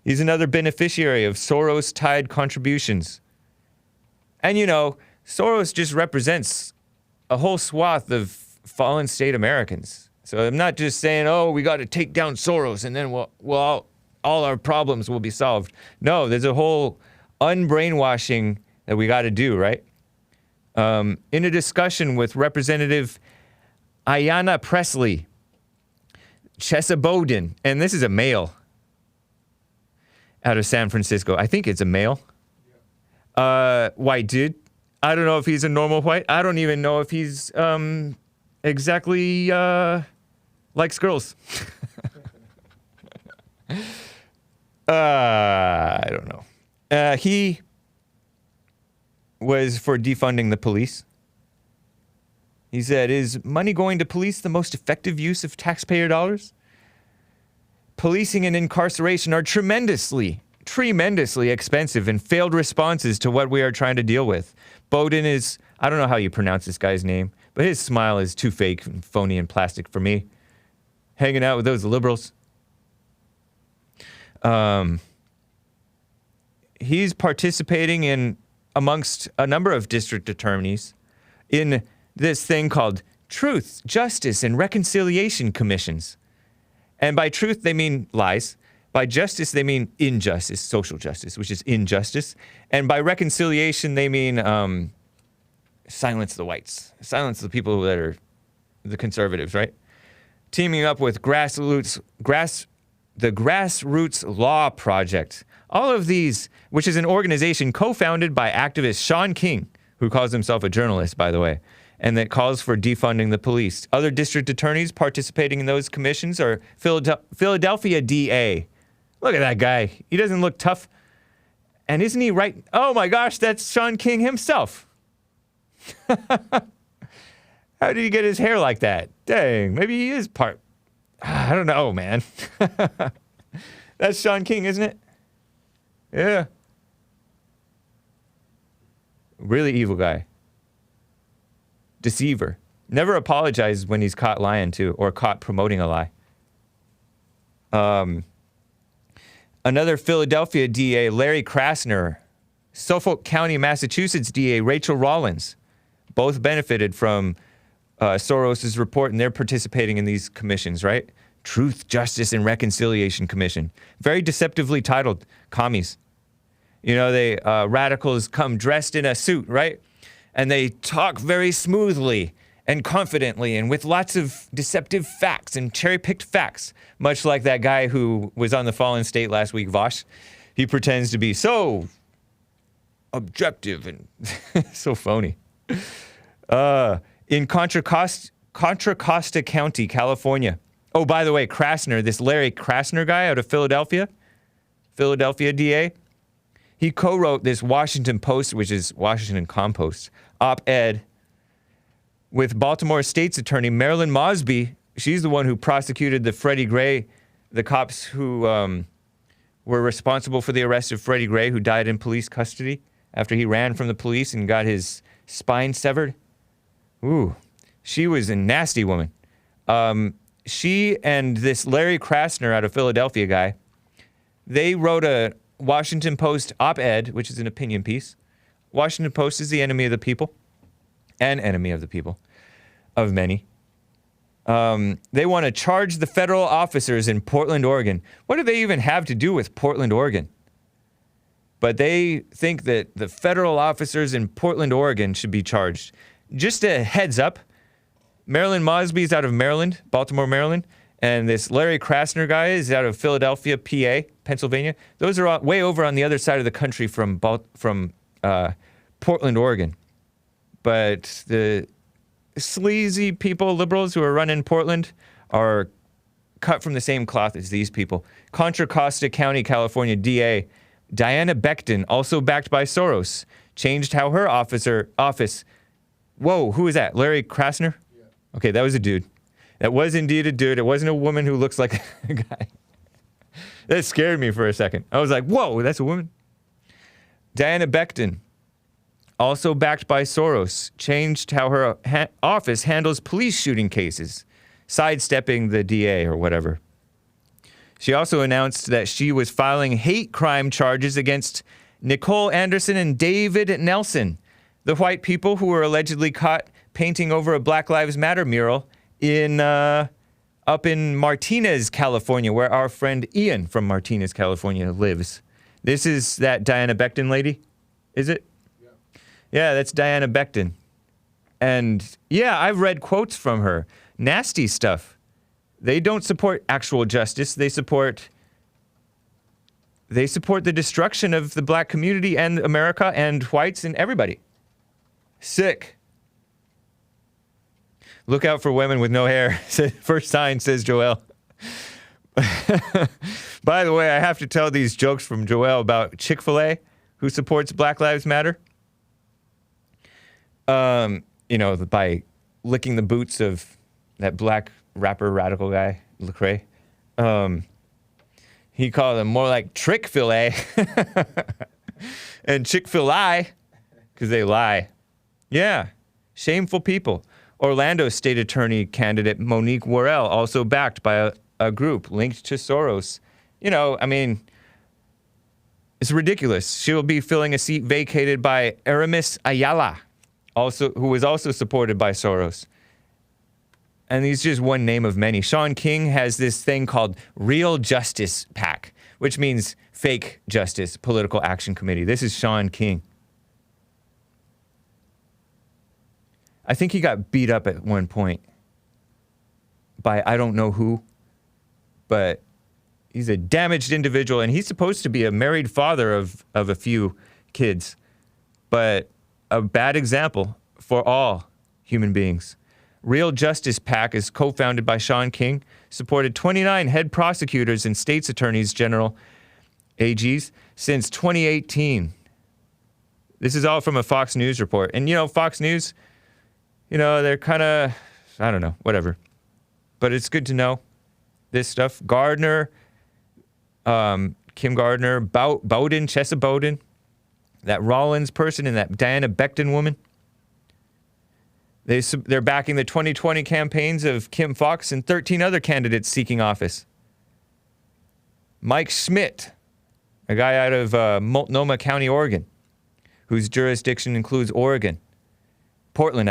He's another beneficiary of Soros-tied contributions. And Soros just represents a whole swath of fallen state Americans. So I'm not just saying, oh, we got to take down Soros and then all our problems will be solved. No, there's a whole unbrainwashing that we got to do, right? In a discussion with Representative Ayanna Pressley, Chesa Bowden, and this is a male out of San Francisco. I think it's a male. White dude. I don't know if he's a normal white. I don't even know if he's exactly likes girls. I don't know. He was for defunding the police. He said, is money going to police the most effective use of taxpayer dollars? policing and incarceration are tremendously expensive and failed responses to what we are trying to deal with. Bowden is, I don't know how you pronounce this guy's name, but his smile is too fake and phony and plastic for me. Hanging out with those liberals. He's participating in, amongst a number of district attorneys, in this thing called Truth, Justice, and Reconciliation Commissions. And by truth, they mean lies. By justice, they mean injustice, social justice, which is injustice. And by reconciliation, they mean silence the whites. Silence the people that are the conservatives, right? Teaming up with the Grassroots Law Project. All of these, which is an organization co-founded by activist Sharon Cain, who calls himself a journalist, by the way, and that calls for defunding the police. Other district attorneys participating in those commissions are Philadelphia DA. Look at that guy. He doesn't look tough. And isn't he right? Oh my gosh, that's Sharon Cain himself. How did he get his hair like that? Dang, maybe he is part. I don't know, man. That's Sharon Cain, isn't it? Yeah. Really evil guy. Deceiver. Never apologizes when he's caught lying too, or caught promoting a lie. Another Philadelphia DA, Larry Krasner. Suffolk County, Massachusetts DA, Rachel Rollins. Both benefited from Soros's report, and they're participating in these commissions, right? Truth, Justice, and Reconciliation Commission. Very deceptively titled, commies. You know, they radicals come dressed in a suit, right? And they talk very smoothly and confidently and with lots of deceptive facts and cherry-picked facts, much like that guy who was on the Fallen State last week, Vosh. He pretends to be so objective and so phony. In Contra Costa County, California. Oh, by the way, Krasner, this Larry Krasner guy out of Philadelphia DA, he co-wrote this Washington Post, which is Washington Compost, op-ed with Baltimore State's attorney, Marilyn Mosby. She's the one who prosecuted the Freddie Gray, the cops who were responsible for the arrest of Freddie Gray, who died in police custody after he ran from the police and got his spine severed. Ooh, she was a nasty woman. She and this Larry Krasner out of Philadelphia guy, they wrote a Washington Post op-ed, which is an opinion piece. Washington Post is the enemy of the people. An enemy of the people. Of many. They want to charge the federal officers in Portland, Oregon. What do they even have to do with Portland, Oregon? But they think that the federal officers in Portland, Oregon should be charged. Just a heads up, Marilyn Mosby's out of Maryland, Baltimore, Maryland, and this Larry Krasner guy is out of Philadelphia, PA, Pennsylvania. Those are way over on the other side of the country from Portland, Oregon. But the sleazy people, liberals who are running Portland, are cut from the same cloth as these people. Contra Costa County, California DA Diana Becton, also backed by Soros, changed how her office. Whoa, who is that? Larry Krasner? Yeah. Okay, that was a dude. That was indeed a dude. It wasn't a woman who looks like a guy. That scared me for a second. I was like, whoa, that's a woman? Diana Becton, also backed by Soros, changed how her office handles police shooting cases, sidestepping the DA or whatever. She also announced that she was filing hate crime charges against Nicole Anderson and David Nelson, the white people who were allegedly caught painting over a Black Lives Matter mural up in Martinez, California, where our friend Ian from Martinez, California lives. This is that Diana Becton lady, is it? Yeah, that's Diana Becton. And yeah, I've read quotes from her. Nasty stuff. They don't support actual justice. They support the destruction of the black community and America and whites and everybody. Sick. Look out for women with no hair. First sign, says Joel. By the way, I have to tell these jokes from Joel about Chick-fil-A, who supports Black Lives Matter. By licking the boots of that black rapper radical guy, Lecrae. He called them more like Trick-fil-A and Chick-fil-A because they lie. Yeah, shameful people. Orlando state attorney candidate Monique Worrell, also backed by a group linked to Soros. You know, I mean, it's ridiculous. She will be filling a seat vacated by Aramis Ayala, who was also supported by Soros. And he's just one name of many. Shawn King has this thing called Real Justice PAC, which means Fake Justice Political Action Committee. This is Shawn King. I think he got beat up at one point by I don't know who, but he's a damaged individual, and he's supposed to be a married father of a few kids, but a bad example for all human beings. Real Justice PAC is co-founded by Shawn King, supported 29 head prosecutors and states attorneys general, AGs, since 2018. This is all from a Fox News report. And, you know, Fox News, you know, they're kind of, I don't know, whatever. But it's good to know this stuff. Gardner, Kim Gardner, Bowden, Chesa Bowden, that Rollins person and that Diana Becton woman. They're backing the 2020 campaigns of Kim Foxx and 13 other candidates seeking office. Mike Schmidt, a guy out of Multnomah County, Oregon, whose jurisdiction includes Portland,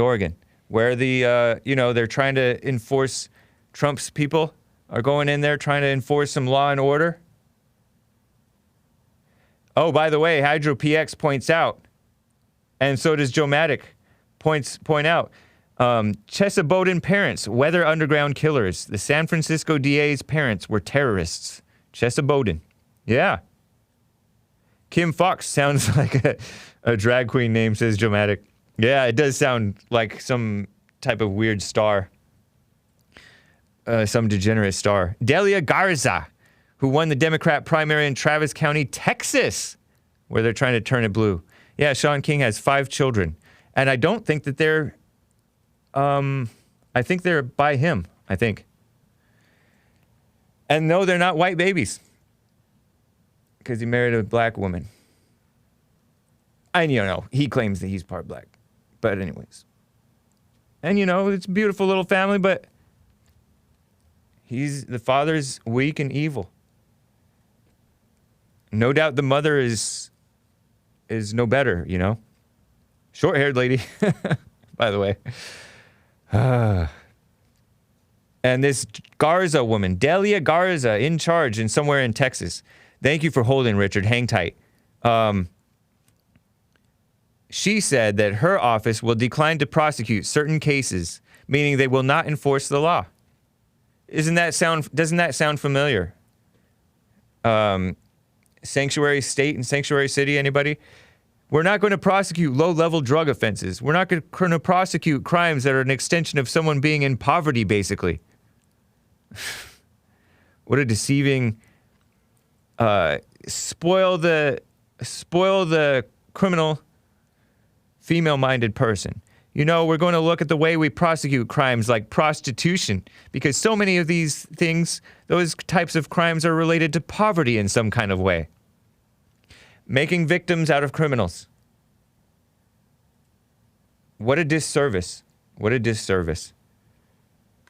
Oregon, where they're trying to enforce, Trump's people are going in there trying to enforce some law and order. Oh, by the way, Hydro PX points out, and so does Joe Maddock, point out, Chesa Bowden parents, Weather Underground killers. The San Francisco DA's parents were terrorists. Chesa Bowden. Yeah. Kim Foxx sounds like a drag queen name, says Joe Maddock. Yeah, it does sound like some type of weird star. Some degenerate star. Delia Garza, who won the Democrat primary in Travis County, Texas, where they're trying to turn it blue. Yeah, Shawn King has 5 children. And I don't think that they're, I think they're by him, I think. And no, they're not white babies. Because he married a black woman. And, you know, he claims that he's part black. But anyways. And, you know, it's a beautiful little family, but the father's weak and evil. No doubt the mother is no better, you know. Short-haired lady, by the way. And this Garza woman, Delia Garza, in charge and somewhere in Texas. Thank you for holding, Richard. Hang tight. She said that her office will decline to prosecute certain cases, meaning they will not enforce the law. Doesn't that sound familiar? Sanctuary state and sanctuary city, anybody? We're not going to prosecute low-level drug offenses. We're not going to prosecute crimes that are an extension of someone being in poverty, basically. What a deceiving, spoil the criminal, female-minded person. You know, we're going to look at the way we prosecute crimes like prostitution, because so many of these things, those types of crimes are related to poverty in some kind of way. Making victims out of criminals. What a disservice. What a disservice.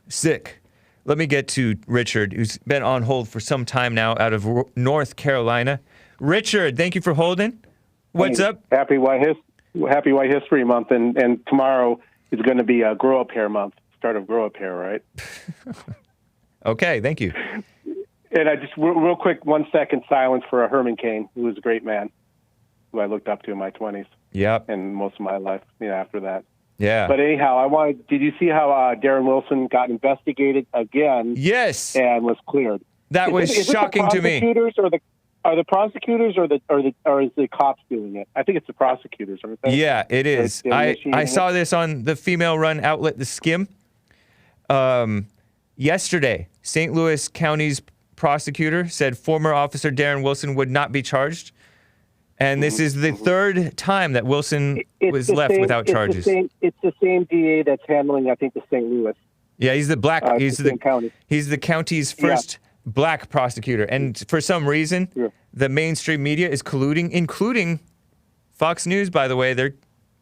Sick. Let me get to Richard, who's been on hold for some time now out of North Carolina. Richard, thank you for holding. What's up? Happy White History Month, and tomorrow is going to be a Grow Up Hair Month, start of Grow Up Hair, right? Okay, thank you. And I just, real quick, 1 second silence for Herman Cain, who was a great man, who I looked up to in my 20s. Yep. And most of my life, after that. Yeah. But anyhow, did you see how Darren Wilson got investigated again? Yes. And was cleared? That was shocking to me. Are the prosecutors or is the cops doing it? I think it's the prosecutors, aren't they? Yeah, it is. I saw this on the female-run outlet, The Skim. Yesterday, St. Louis County's prosecutor said former officer Darren Wilson would not be charged. And this is the third time that Wilson was left without charges. It's the same DA that's handling, I think, the St. Louis. Yeah, he's the black. He's the county's first black prosecutor. And for some reason, the mainstream media is colluding, including Fox News, by the way. They're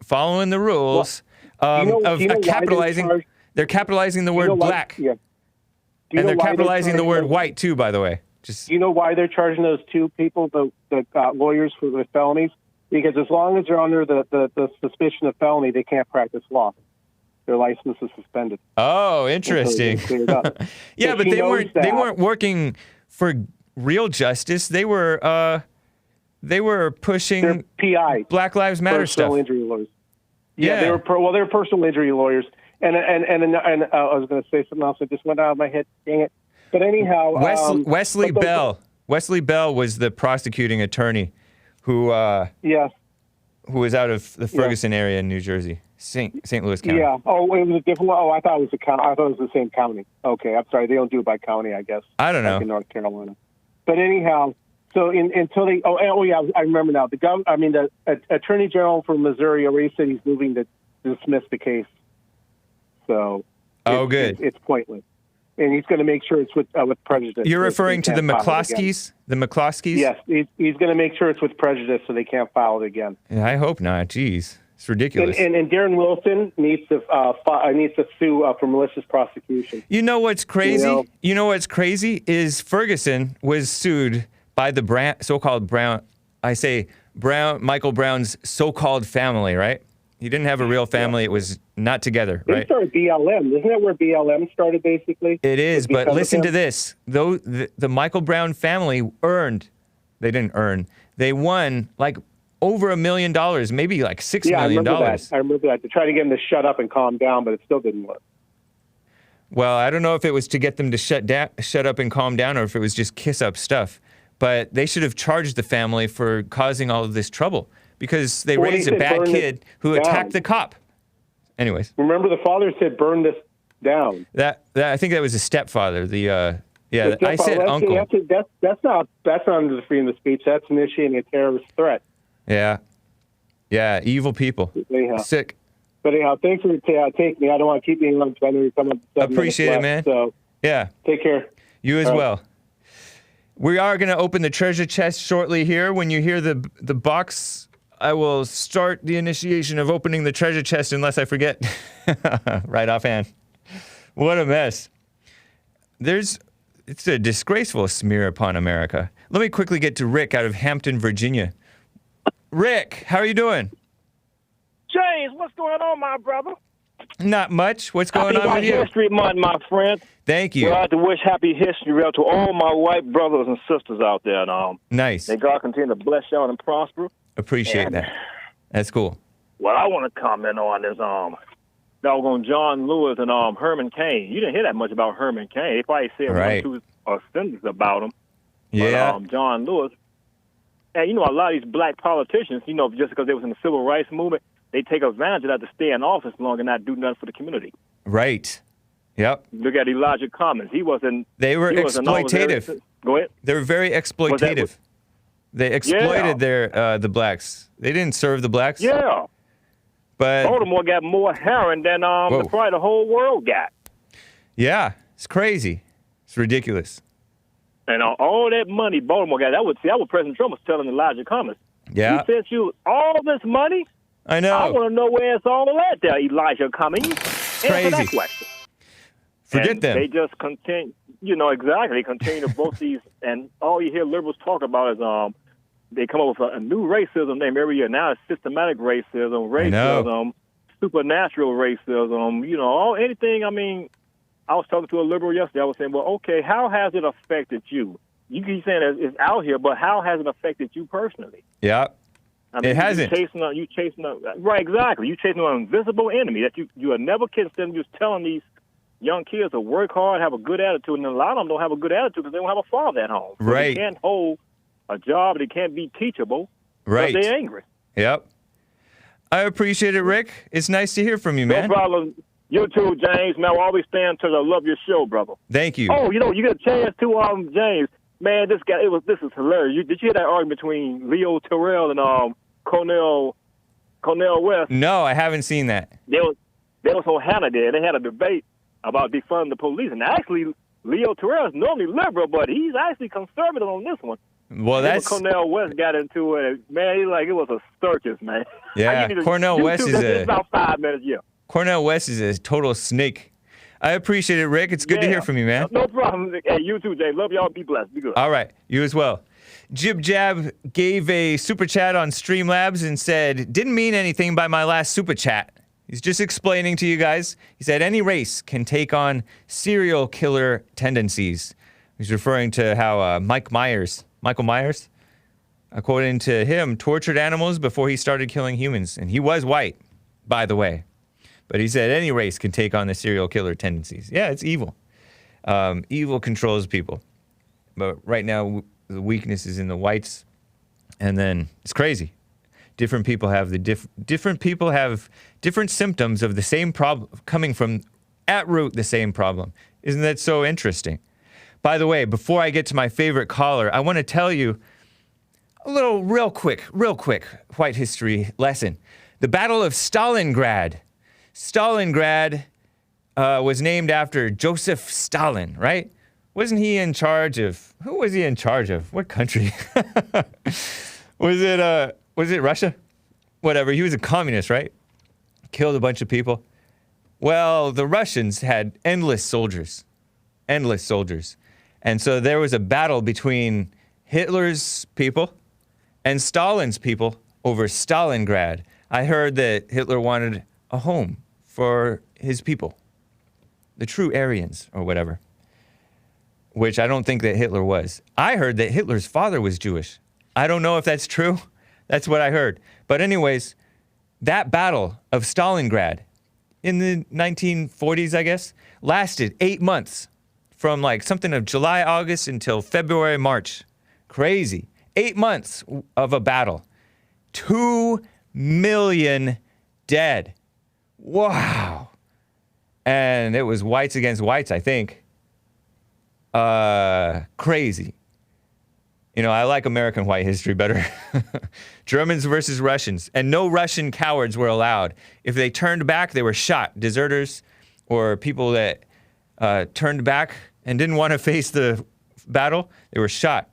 following the rules capitalizing. They're capitalizing the word black. Yeah. And they're capitalizing the word white, too, by the way. Do you know why they're charging those two people, the lawyers, for the felonies? Because as long as they're under the suspicion of felony, they can't practice law. Their license is suspended. Oh, interesting. Yeah, but they weren't working for real justice. They were pushing PI, Black Lives Matter personal stuff. Injury lawyers. Yeah, they were personal injury lawyers. And I was going to say something else. It just went out of my head. Dang it. But anyhow, Wesley Bell. Wesley Bell was the prosecuting attorney who was out of the Ferguson area in New Jersey, St. Louis County. Yeah. Oh, it was a different one. Oh, I thought it was I thought it was the same county. Okay, I'm sorry. They don't do it by county, I guess. I don't know. Like in North Carolina. But anyhow, so until they. Oh yeah, I remember now. The Attorney General from Missouri already said he's moving to dismiss the case. So. Good. It's pointless. And he's going to make sure it's with prejudice. You're referring to the McCloskeys? The McCloskeys? Yes, he's going to make sure it's with prejudice so they can't file it again. Yeah, I hope not. Jeez, it's ridiculous. And Darren Wilson needs to sue for malicious prosecution. You know what's crazy? You know what's crazy is Ferguson was sued by the so-called Brown. I say Michael Brown's so-called family, right? He didn't have a real family. It was not together, right? They started BLM. Isn't that where BLM started, basically? It is, but listen to this. Though the Michael Brown family they won like over $1 million, maybe like $6 million. I remember that. To try to get them to shut up and calm down, but it still didn't work. Well, I don't know if it was to get them to shut up and calm down or if it was just kiss up stuff. But they should have charged the family for causing all of this trouble. Because they raised a bad kid who attacked the cop. Anyways. Remember, the father said, burn this down. That I think that was a stepfather. I said uncle. That's not under the freedom of speech. That's initiating a terrorist threat. Yeah. Yeah, evil people. Anyhow. Sick. But anyhow, thanks for taking me. I don't want to keep you in lunch. I know you're coming up. Appreciate it, man. So, yeah. Take care. You as well. We are going to open the treasure chest shortly here. When you hear the box, I will start the initiation of opening the treasure chest unless I forget right offhand. What a mess. It's a disgraceful smear upon America. Let me quickly get to Rick out of Hampton, Virginia. Rick, how are you doing? James, what's going on, my brother? Not much. What's going on with you? Happy History Month, my friend. Thank you. I'd like to wish Happy History Month to all my white brothers and sisters out there. Nice. May God continue to bless y'all and prosper. Appreciate that. That's cool. What I want to comment on is doggone John Lewis and Herman Cain. You didn't hear that much about Herman Cain. They probably said one or two sentences about him. Yeah. But, John Lewis. And, a lot of these black politicians, just because they was in the civil rights movement, they take advantage of that to stay in office long and not do nothing for the community. Right. Yep. Look at Elijah Cummings. They were exploitative. Go ahead. They were very exploitative. They exploited the blacks. They didn't serve the blacks. Yeah. But Baltimore got more heroin than probably the whole world got. Yeah. It's crazy. It's ridiculous. And all that money Baltimore got, that was President Trump was telling Elijah Cummings. Yeah. He sent you all this money? I know. I want to know where it's all at there, Elijah Cummings. Crazy. Answer that question. Forget them. They just continue, exactly. They continue to both these, and all you hear liberals talk about is they come up with a new racism name every year. Now it's systematic racism, supernatural racism, anything. I was talking to a liberal yesterday. I was saying, well, okay, how has it affected you? You keep saying it's out here, but how has it affected you personally? Yeah. It hasn't. You chasing right, exactly. You chasing an invisible enemy that you are never kidding. Instead of just telling these young kids to work hard, have a good attitude, and a lot of them don't have a good attitude because they don't have a father at home. So right. They can't hold a job. They can't be teachable. Right. They're angry. Yep. I appreciate it, Rick. It's nice to hear from you, man. No problem. You too, James. Man, I'll always stay in touch. I love your show, brother. Thank you. Oh, you get a chance to James. Man, this is hilarious. Did you hear that argument between Leo Terrell and Cornel West? No, I haven't seen that. They was on Hannah there. They had a debate about defunding the police, and actually Leo Terrell is normally liberal, but he's actually conservative on this one. Well, that's Cornel West got into it. Man, it was a circus, man. Yeah, Cornel West is about 5 minutes. Yeah, Cornel West is a total snake. I appreciate it, Rick. It's good to hear from you, man. No problem. Hey, you too, Jay. Love y'all. Be blessed. Be good. All right, you as well. Jib Jab gave a super chat on Streamlabs and said, "Didn't mean anything by my last super chat. He's just explaining to you guys." He said, "Any race can take on serial killer tendencies." He's referring to how Michael Myers, according to him, tortured animals before he started killing humans. And he was white, by the way. But he said any race can take on the serial killer tendencies. Yeah, it's evil. Evil controls people. But right now, the weakness is in the whites. And then it's crazy. Different people have different symptoms of the same problem, coming from at root the same problem. Isn't that so interesting? By the way, before I get to my favorite caller, I want to tell you a little real quick white history lesson. The Battle of Stalingrad. Stalingrad was named after Joseph Stalin, right? Wasn't he in charge of, who was he in charge of? What country? Was it Russia? Whatever, he was a communist, right? Killed a bunch of people. Well, the Russians had endless soldiers. And so there was a battle between Hitler's people and Stalin's people over Stalingrad. I heard that Hitler wanted a home for his people, the true Aryans or whatever, which I don't think that Hitler was. I heard that Hitler's father was Jewish. I don't know if that's true. That's what I heard. But anyways, that battle of Stalingrad in the 1940s, I guess, lasted 8 months. From like something of July, August until February, March. Crazy. 8 months of a battle. 2 million dead. Wow. And it was whites against whites, I think. Crazy. You know, I like American white history better. Germans versus Russians. And no Russian cowards were allowed. If they turned back, they were shot. Deserters or people that turned back and didn't want to face the battle, they were shot.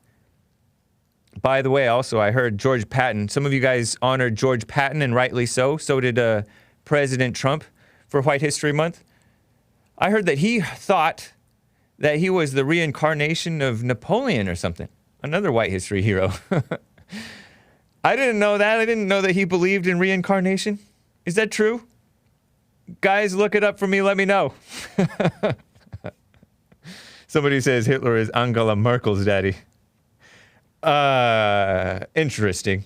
By the way, also, I heard George Patton. Some of you guys honored George Patton, and rightly so. So did President Trump for White History Month. I heard that he thought that he was the reincarnation of Napoleon or something. Another white history hero. I didn't know that. I didn't know that he believed in reincarnation. Is that true? Guys, look it up for me. Let me know. Somebody says Hitler is Angela Merkel's daddy. Interesting.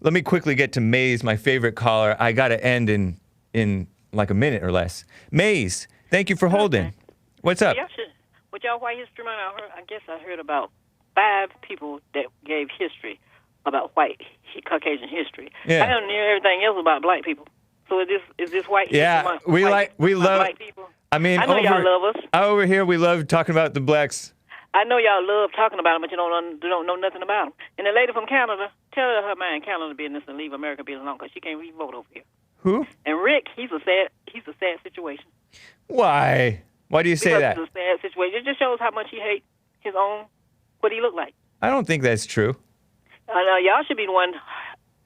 Let me quickly get to Maze, my favorite caller. I got to end in like a minute or less. Maze, thank you for holding. What's up? With y'all White History Month, I guess I heard about 5 people that gave history about Caucasian history. Yeah. I don't hear everything else about black people. So is this White History Month? Yeah, we love black people? I mean, I know y'all love us. Over here, we love talking about the blacks. I know y'all love talking about them, but you don't know nothing about them. And the lady from Canada, tell her mind Canada business and leave America business alone, because she can't re-vote over here. Who? And Rick, he's a sad situation. Why? Why do you say that? It's a sad situation. It just shows how much he hates his own, what he look like. I don't think that's true. Y'all should be the one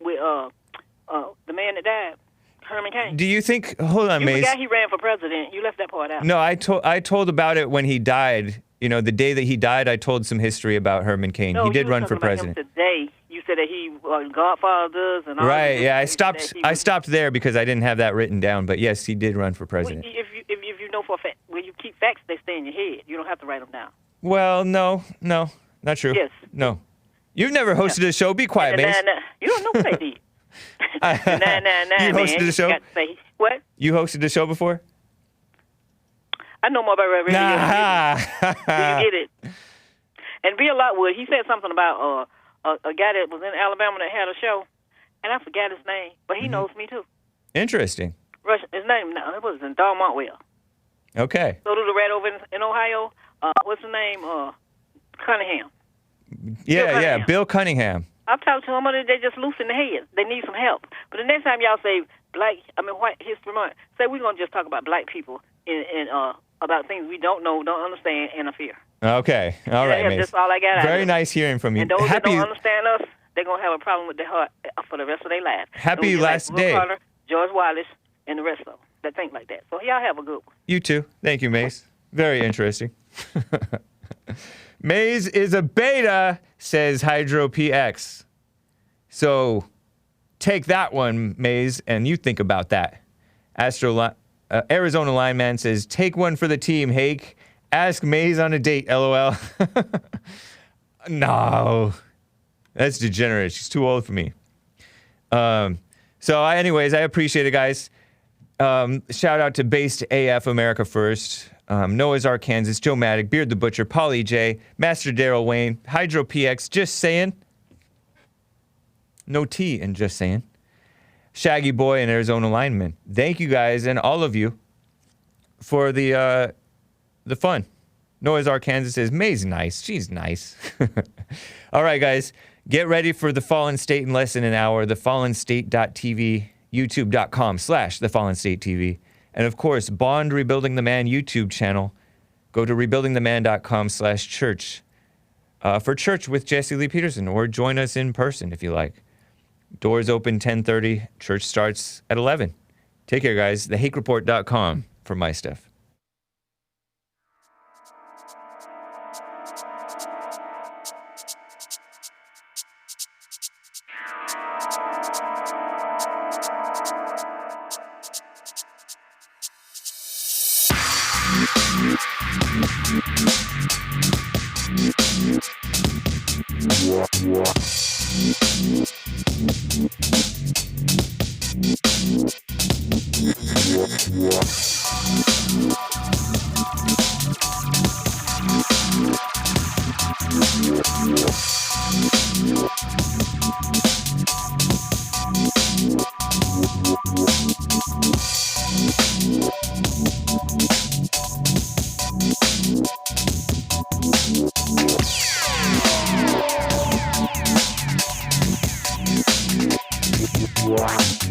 with the man that died. Herman Cain. Do you think? Hold on, Maze. You forgot he ran for president. You left that part out. No, I told about it when he died. You know, the day that he died, I told some history about Herman Cain. No, he did run for president. Him today, you said that he Godfathers and all. Right. Yeah, I stopped there because I didn't have that written down. But yes, he did run for president. Well, if you know for a fact, when you keep facts, they stay in your head. You don't have to write them down. Well, no, not true. Yes. No. You've never hosted a show. Be quiet, Maze. You don't know what I did. You hosted a show? What? You hosted a show before? I know more about radio. Do you get it? And Bill Lockwood, he said something about a guy that was in Alabama that had a show, and I forgot his name, but he knows me too. Interesting. His name, no, it was in Dalmontwell. Okay. So do the red over in Ohio. What's the name? Cunningham. Yeah, Bill Cunningham. I've talked to them, they just loosen the heads. They need some help. But the next time y'all say White History Month, say we're going to just talk about black people in about things we don't know, don't understand, and are fear. Okay. All right, Mace. That's all I got. Very nice hearing from you. And those that don't understand us, they're going to have a problem with their heart for the rest of their life. Happy last day. Carter, George Wallace, and the rest of them that think like that. So y'all have a good one. You too. Thank you, Mace. Very interesting. Maze is a beta, says Hydro PX. So take that one, Maze, and you think about that. Arizona Lineman says, take one for the team, Hake. Ask Maze on a date, LOL. No. That's degenerate. She's too old for me. Anyways, I appreciate it, guys. Shout out to Based AF America First, Noah's Ark, Kansas, Joe Maddock, Beard the Butcher, Polly J, Master Daryl Wayne, Hydro PX, Just Saying. No T in Just Saying. Shaggy Boy and Arizona Lineman. Thank you guys and all of you for the fun. Noah's Ark, Kansas says, May's nice. She's nice. All right, guys. Get ready for The Fallen State in less than an hour. TheFallenState.tv, YouTube.com/TheFallenStateTV. And of course, Bond Rebuilding the Man YouTube channel. Go to rebuildingtheman.com/church for church with Jesse Lee Peterson, or join us in person if you like. Doors open 10:30. Church starts at 11. Take care, guys. TheHakeReport.com for my stuff. Wow.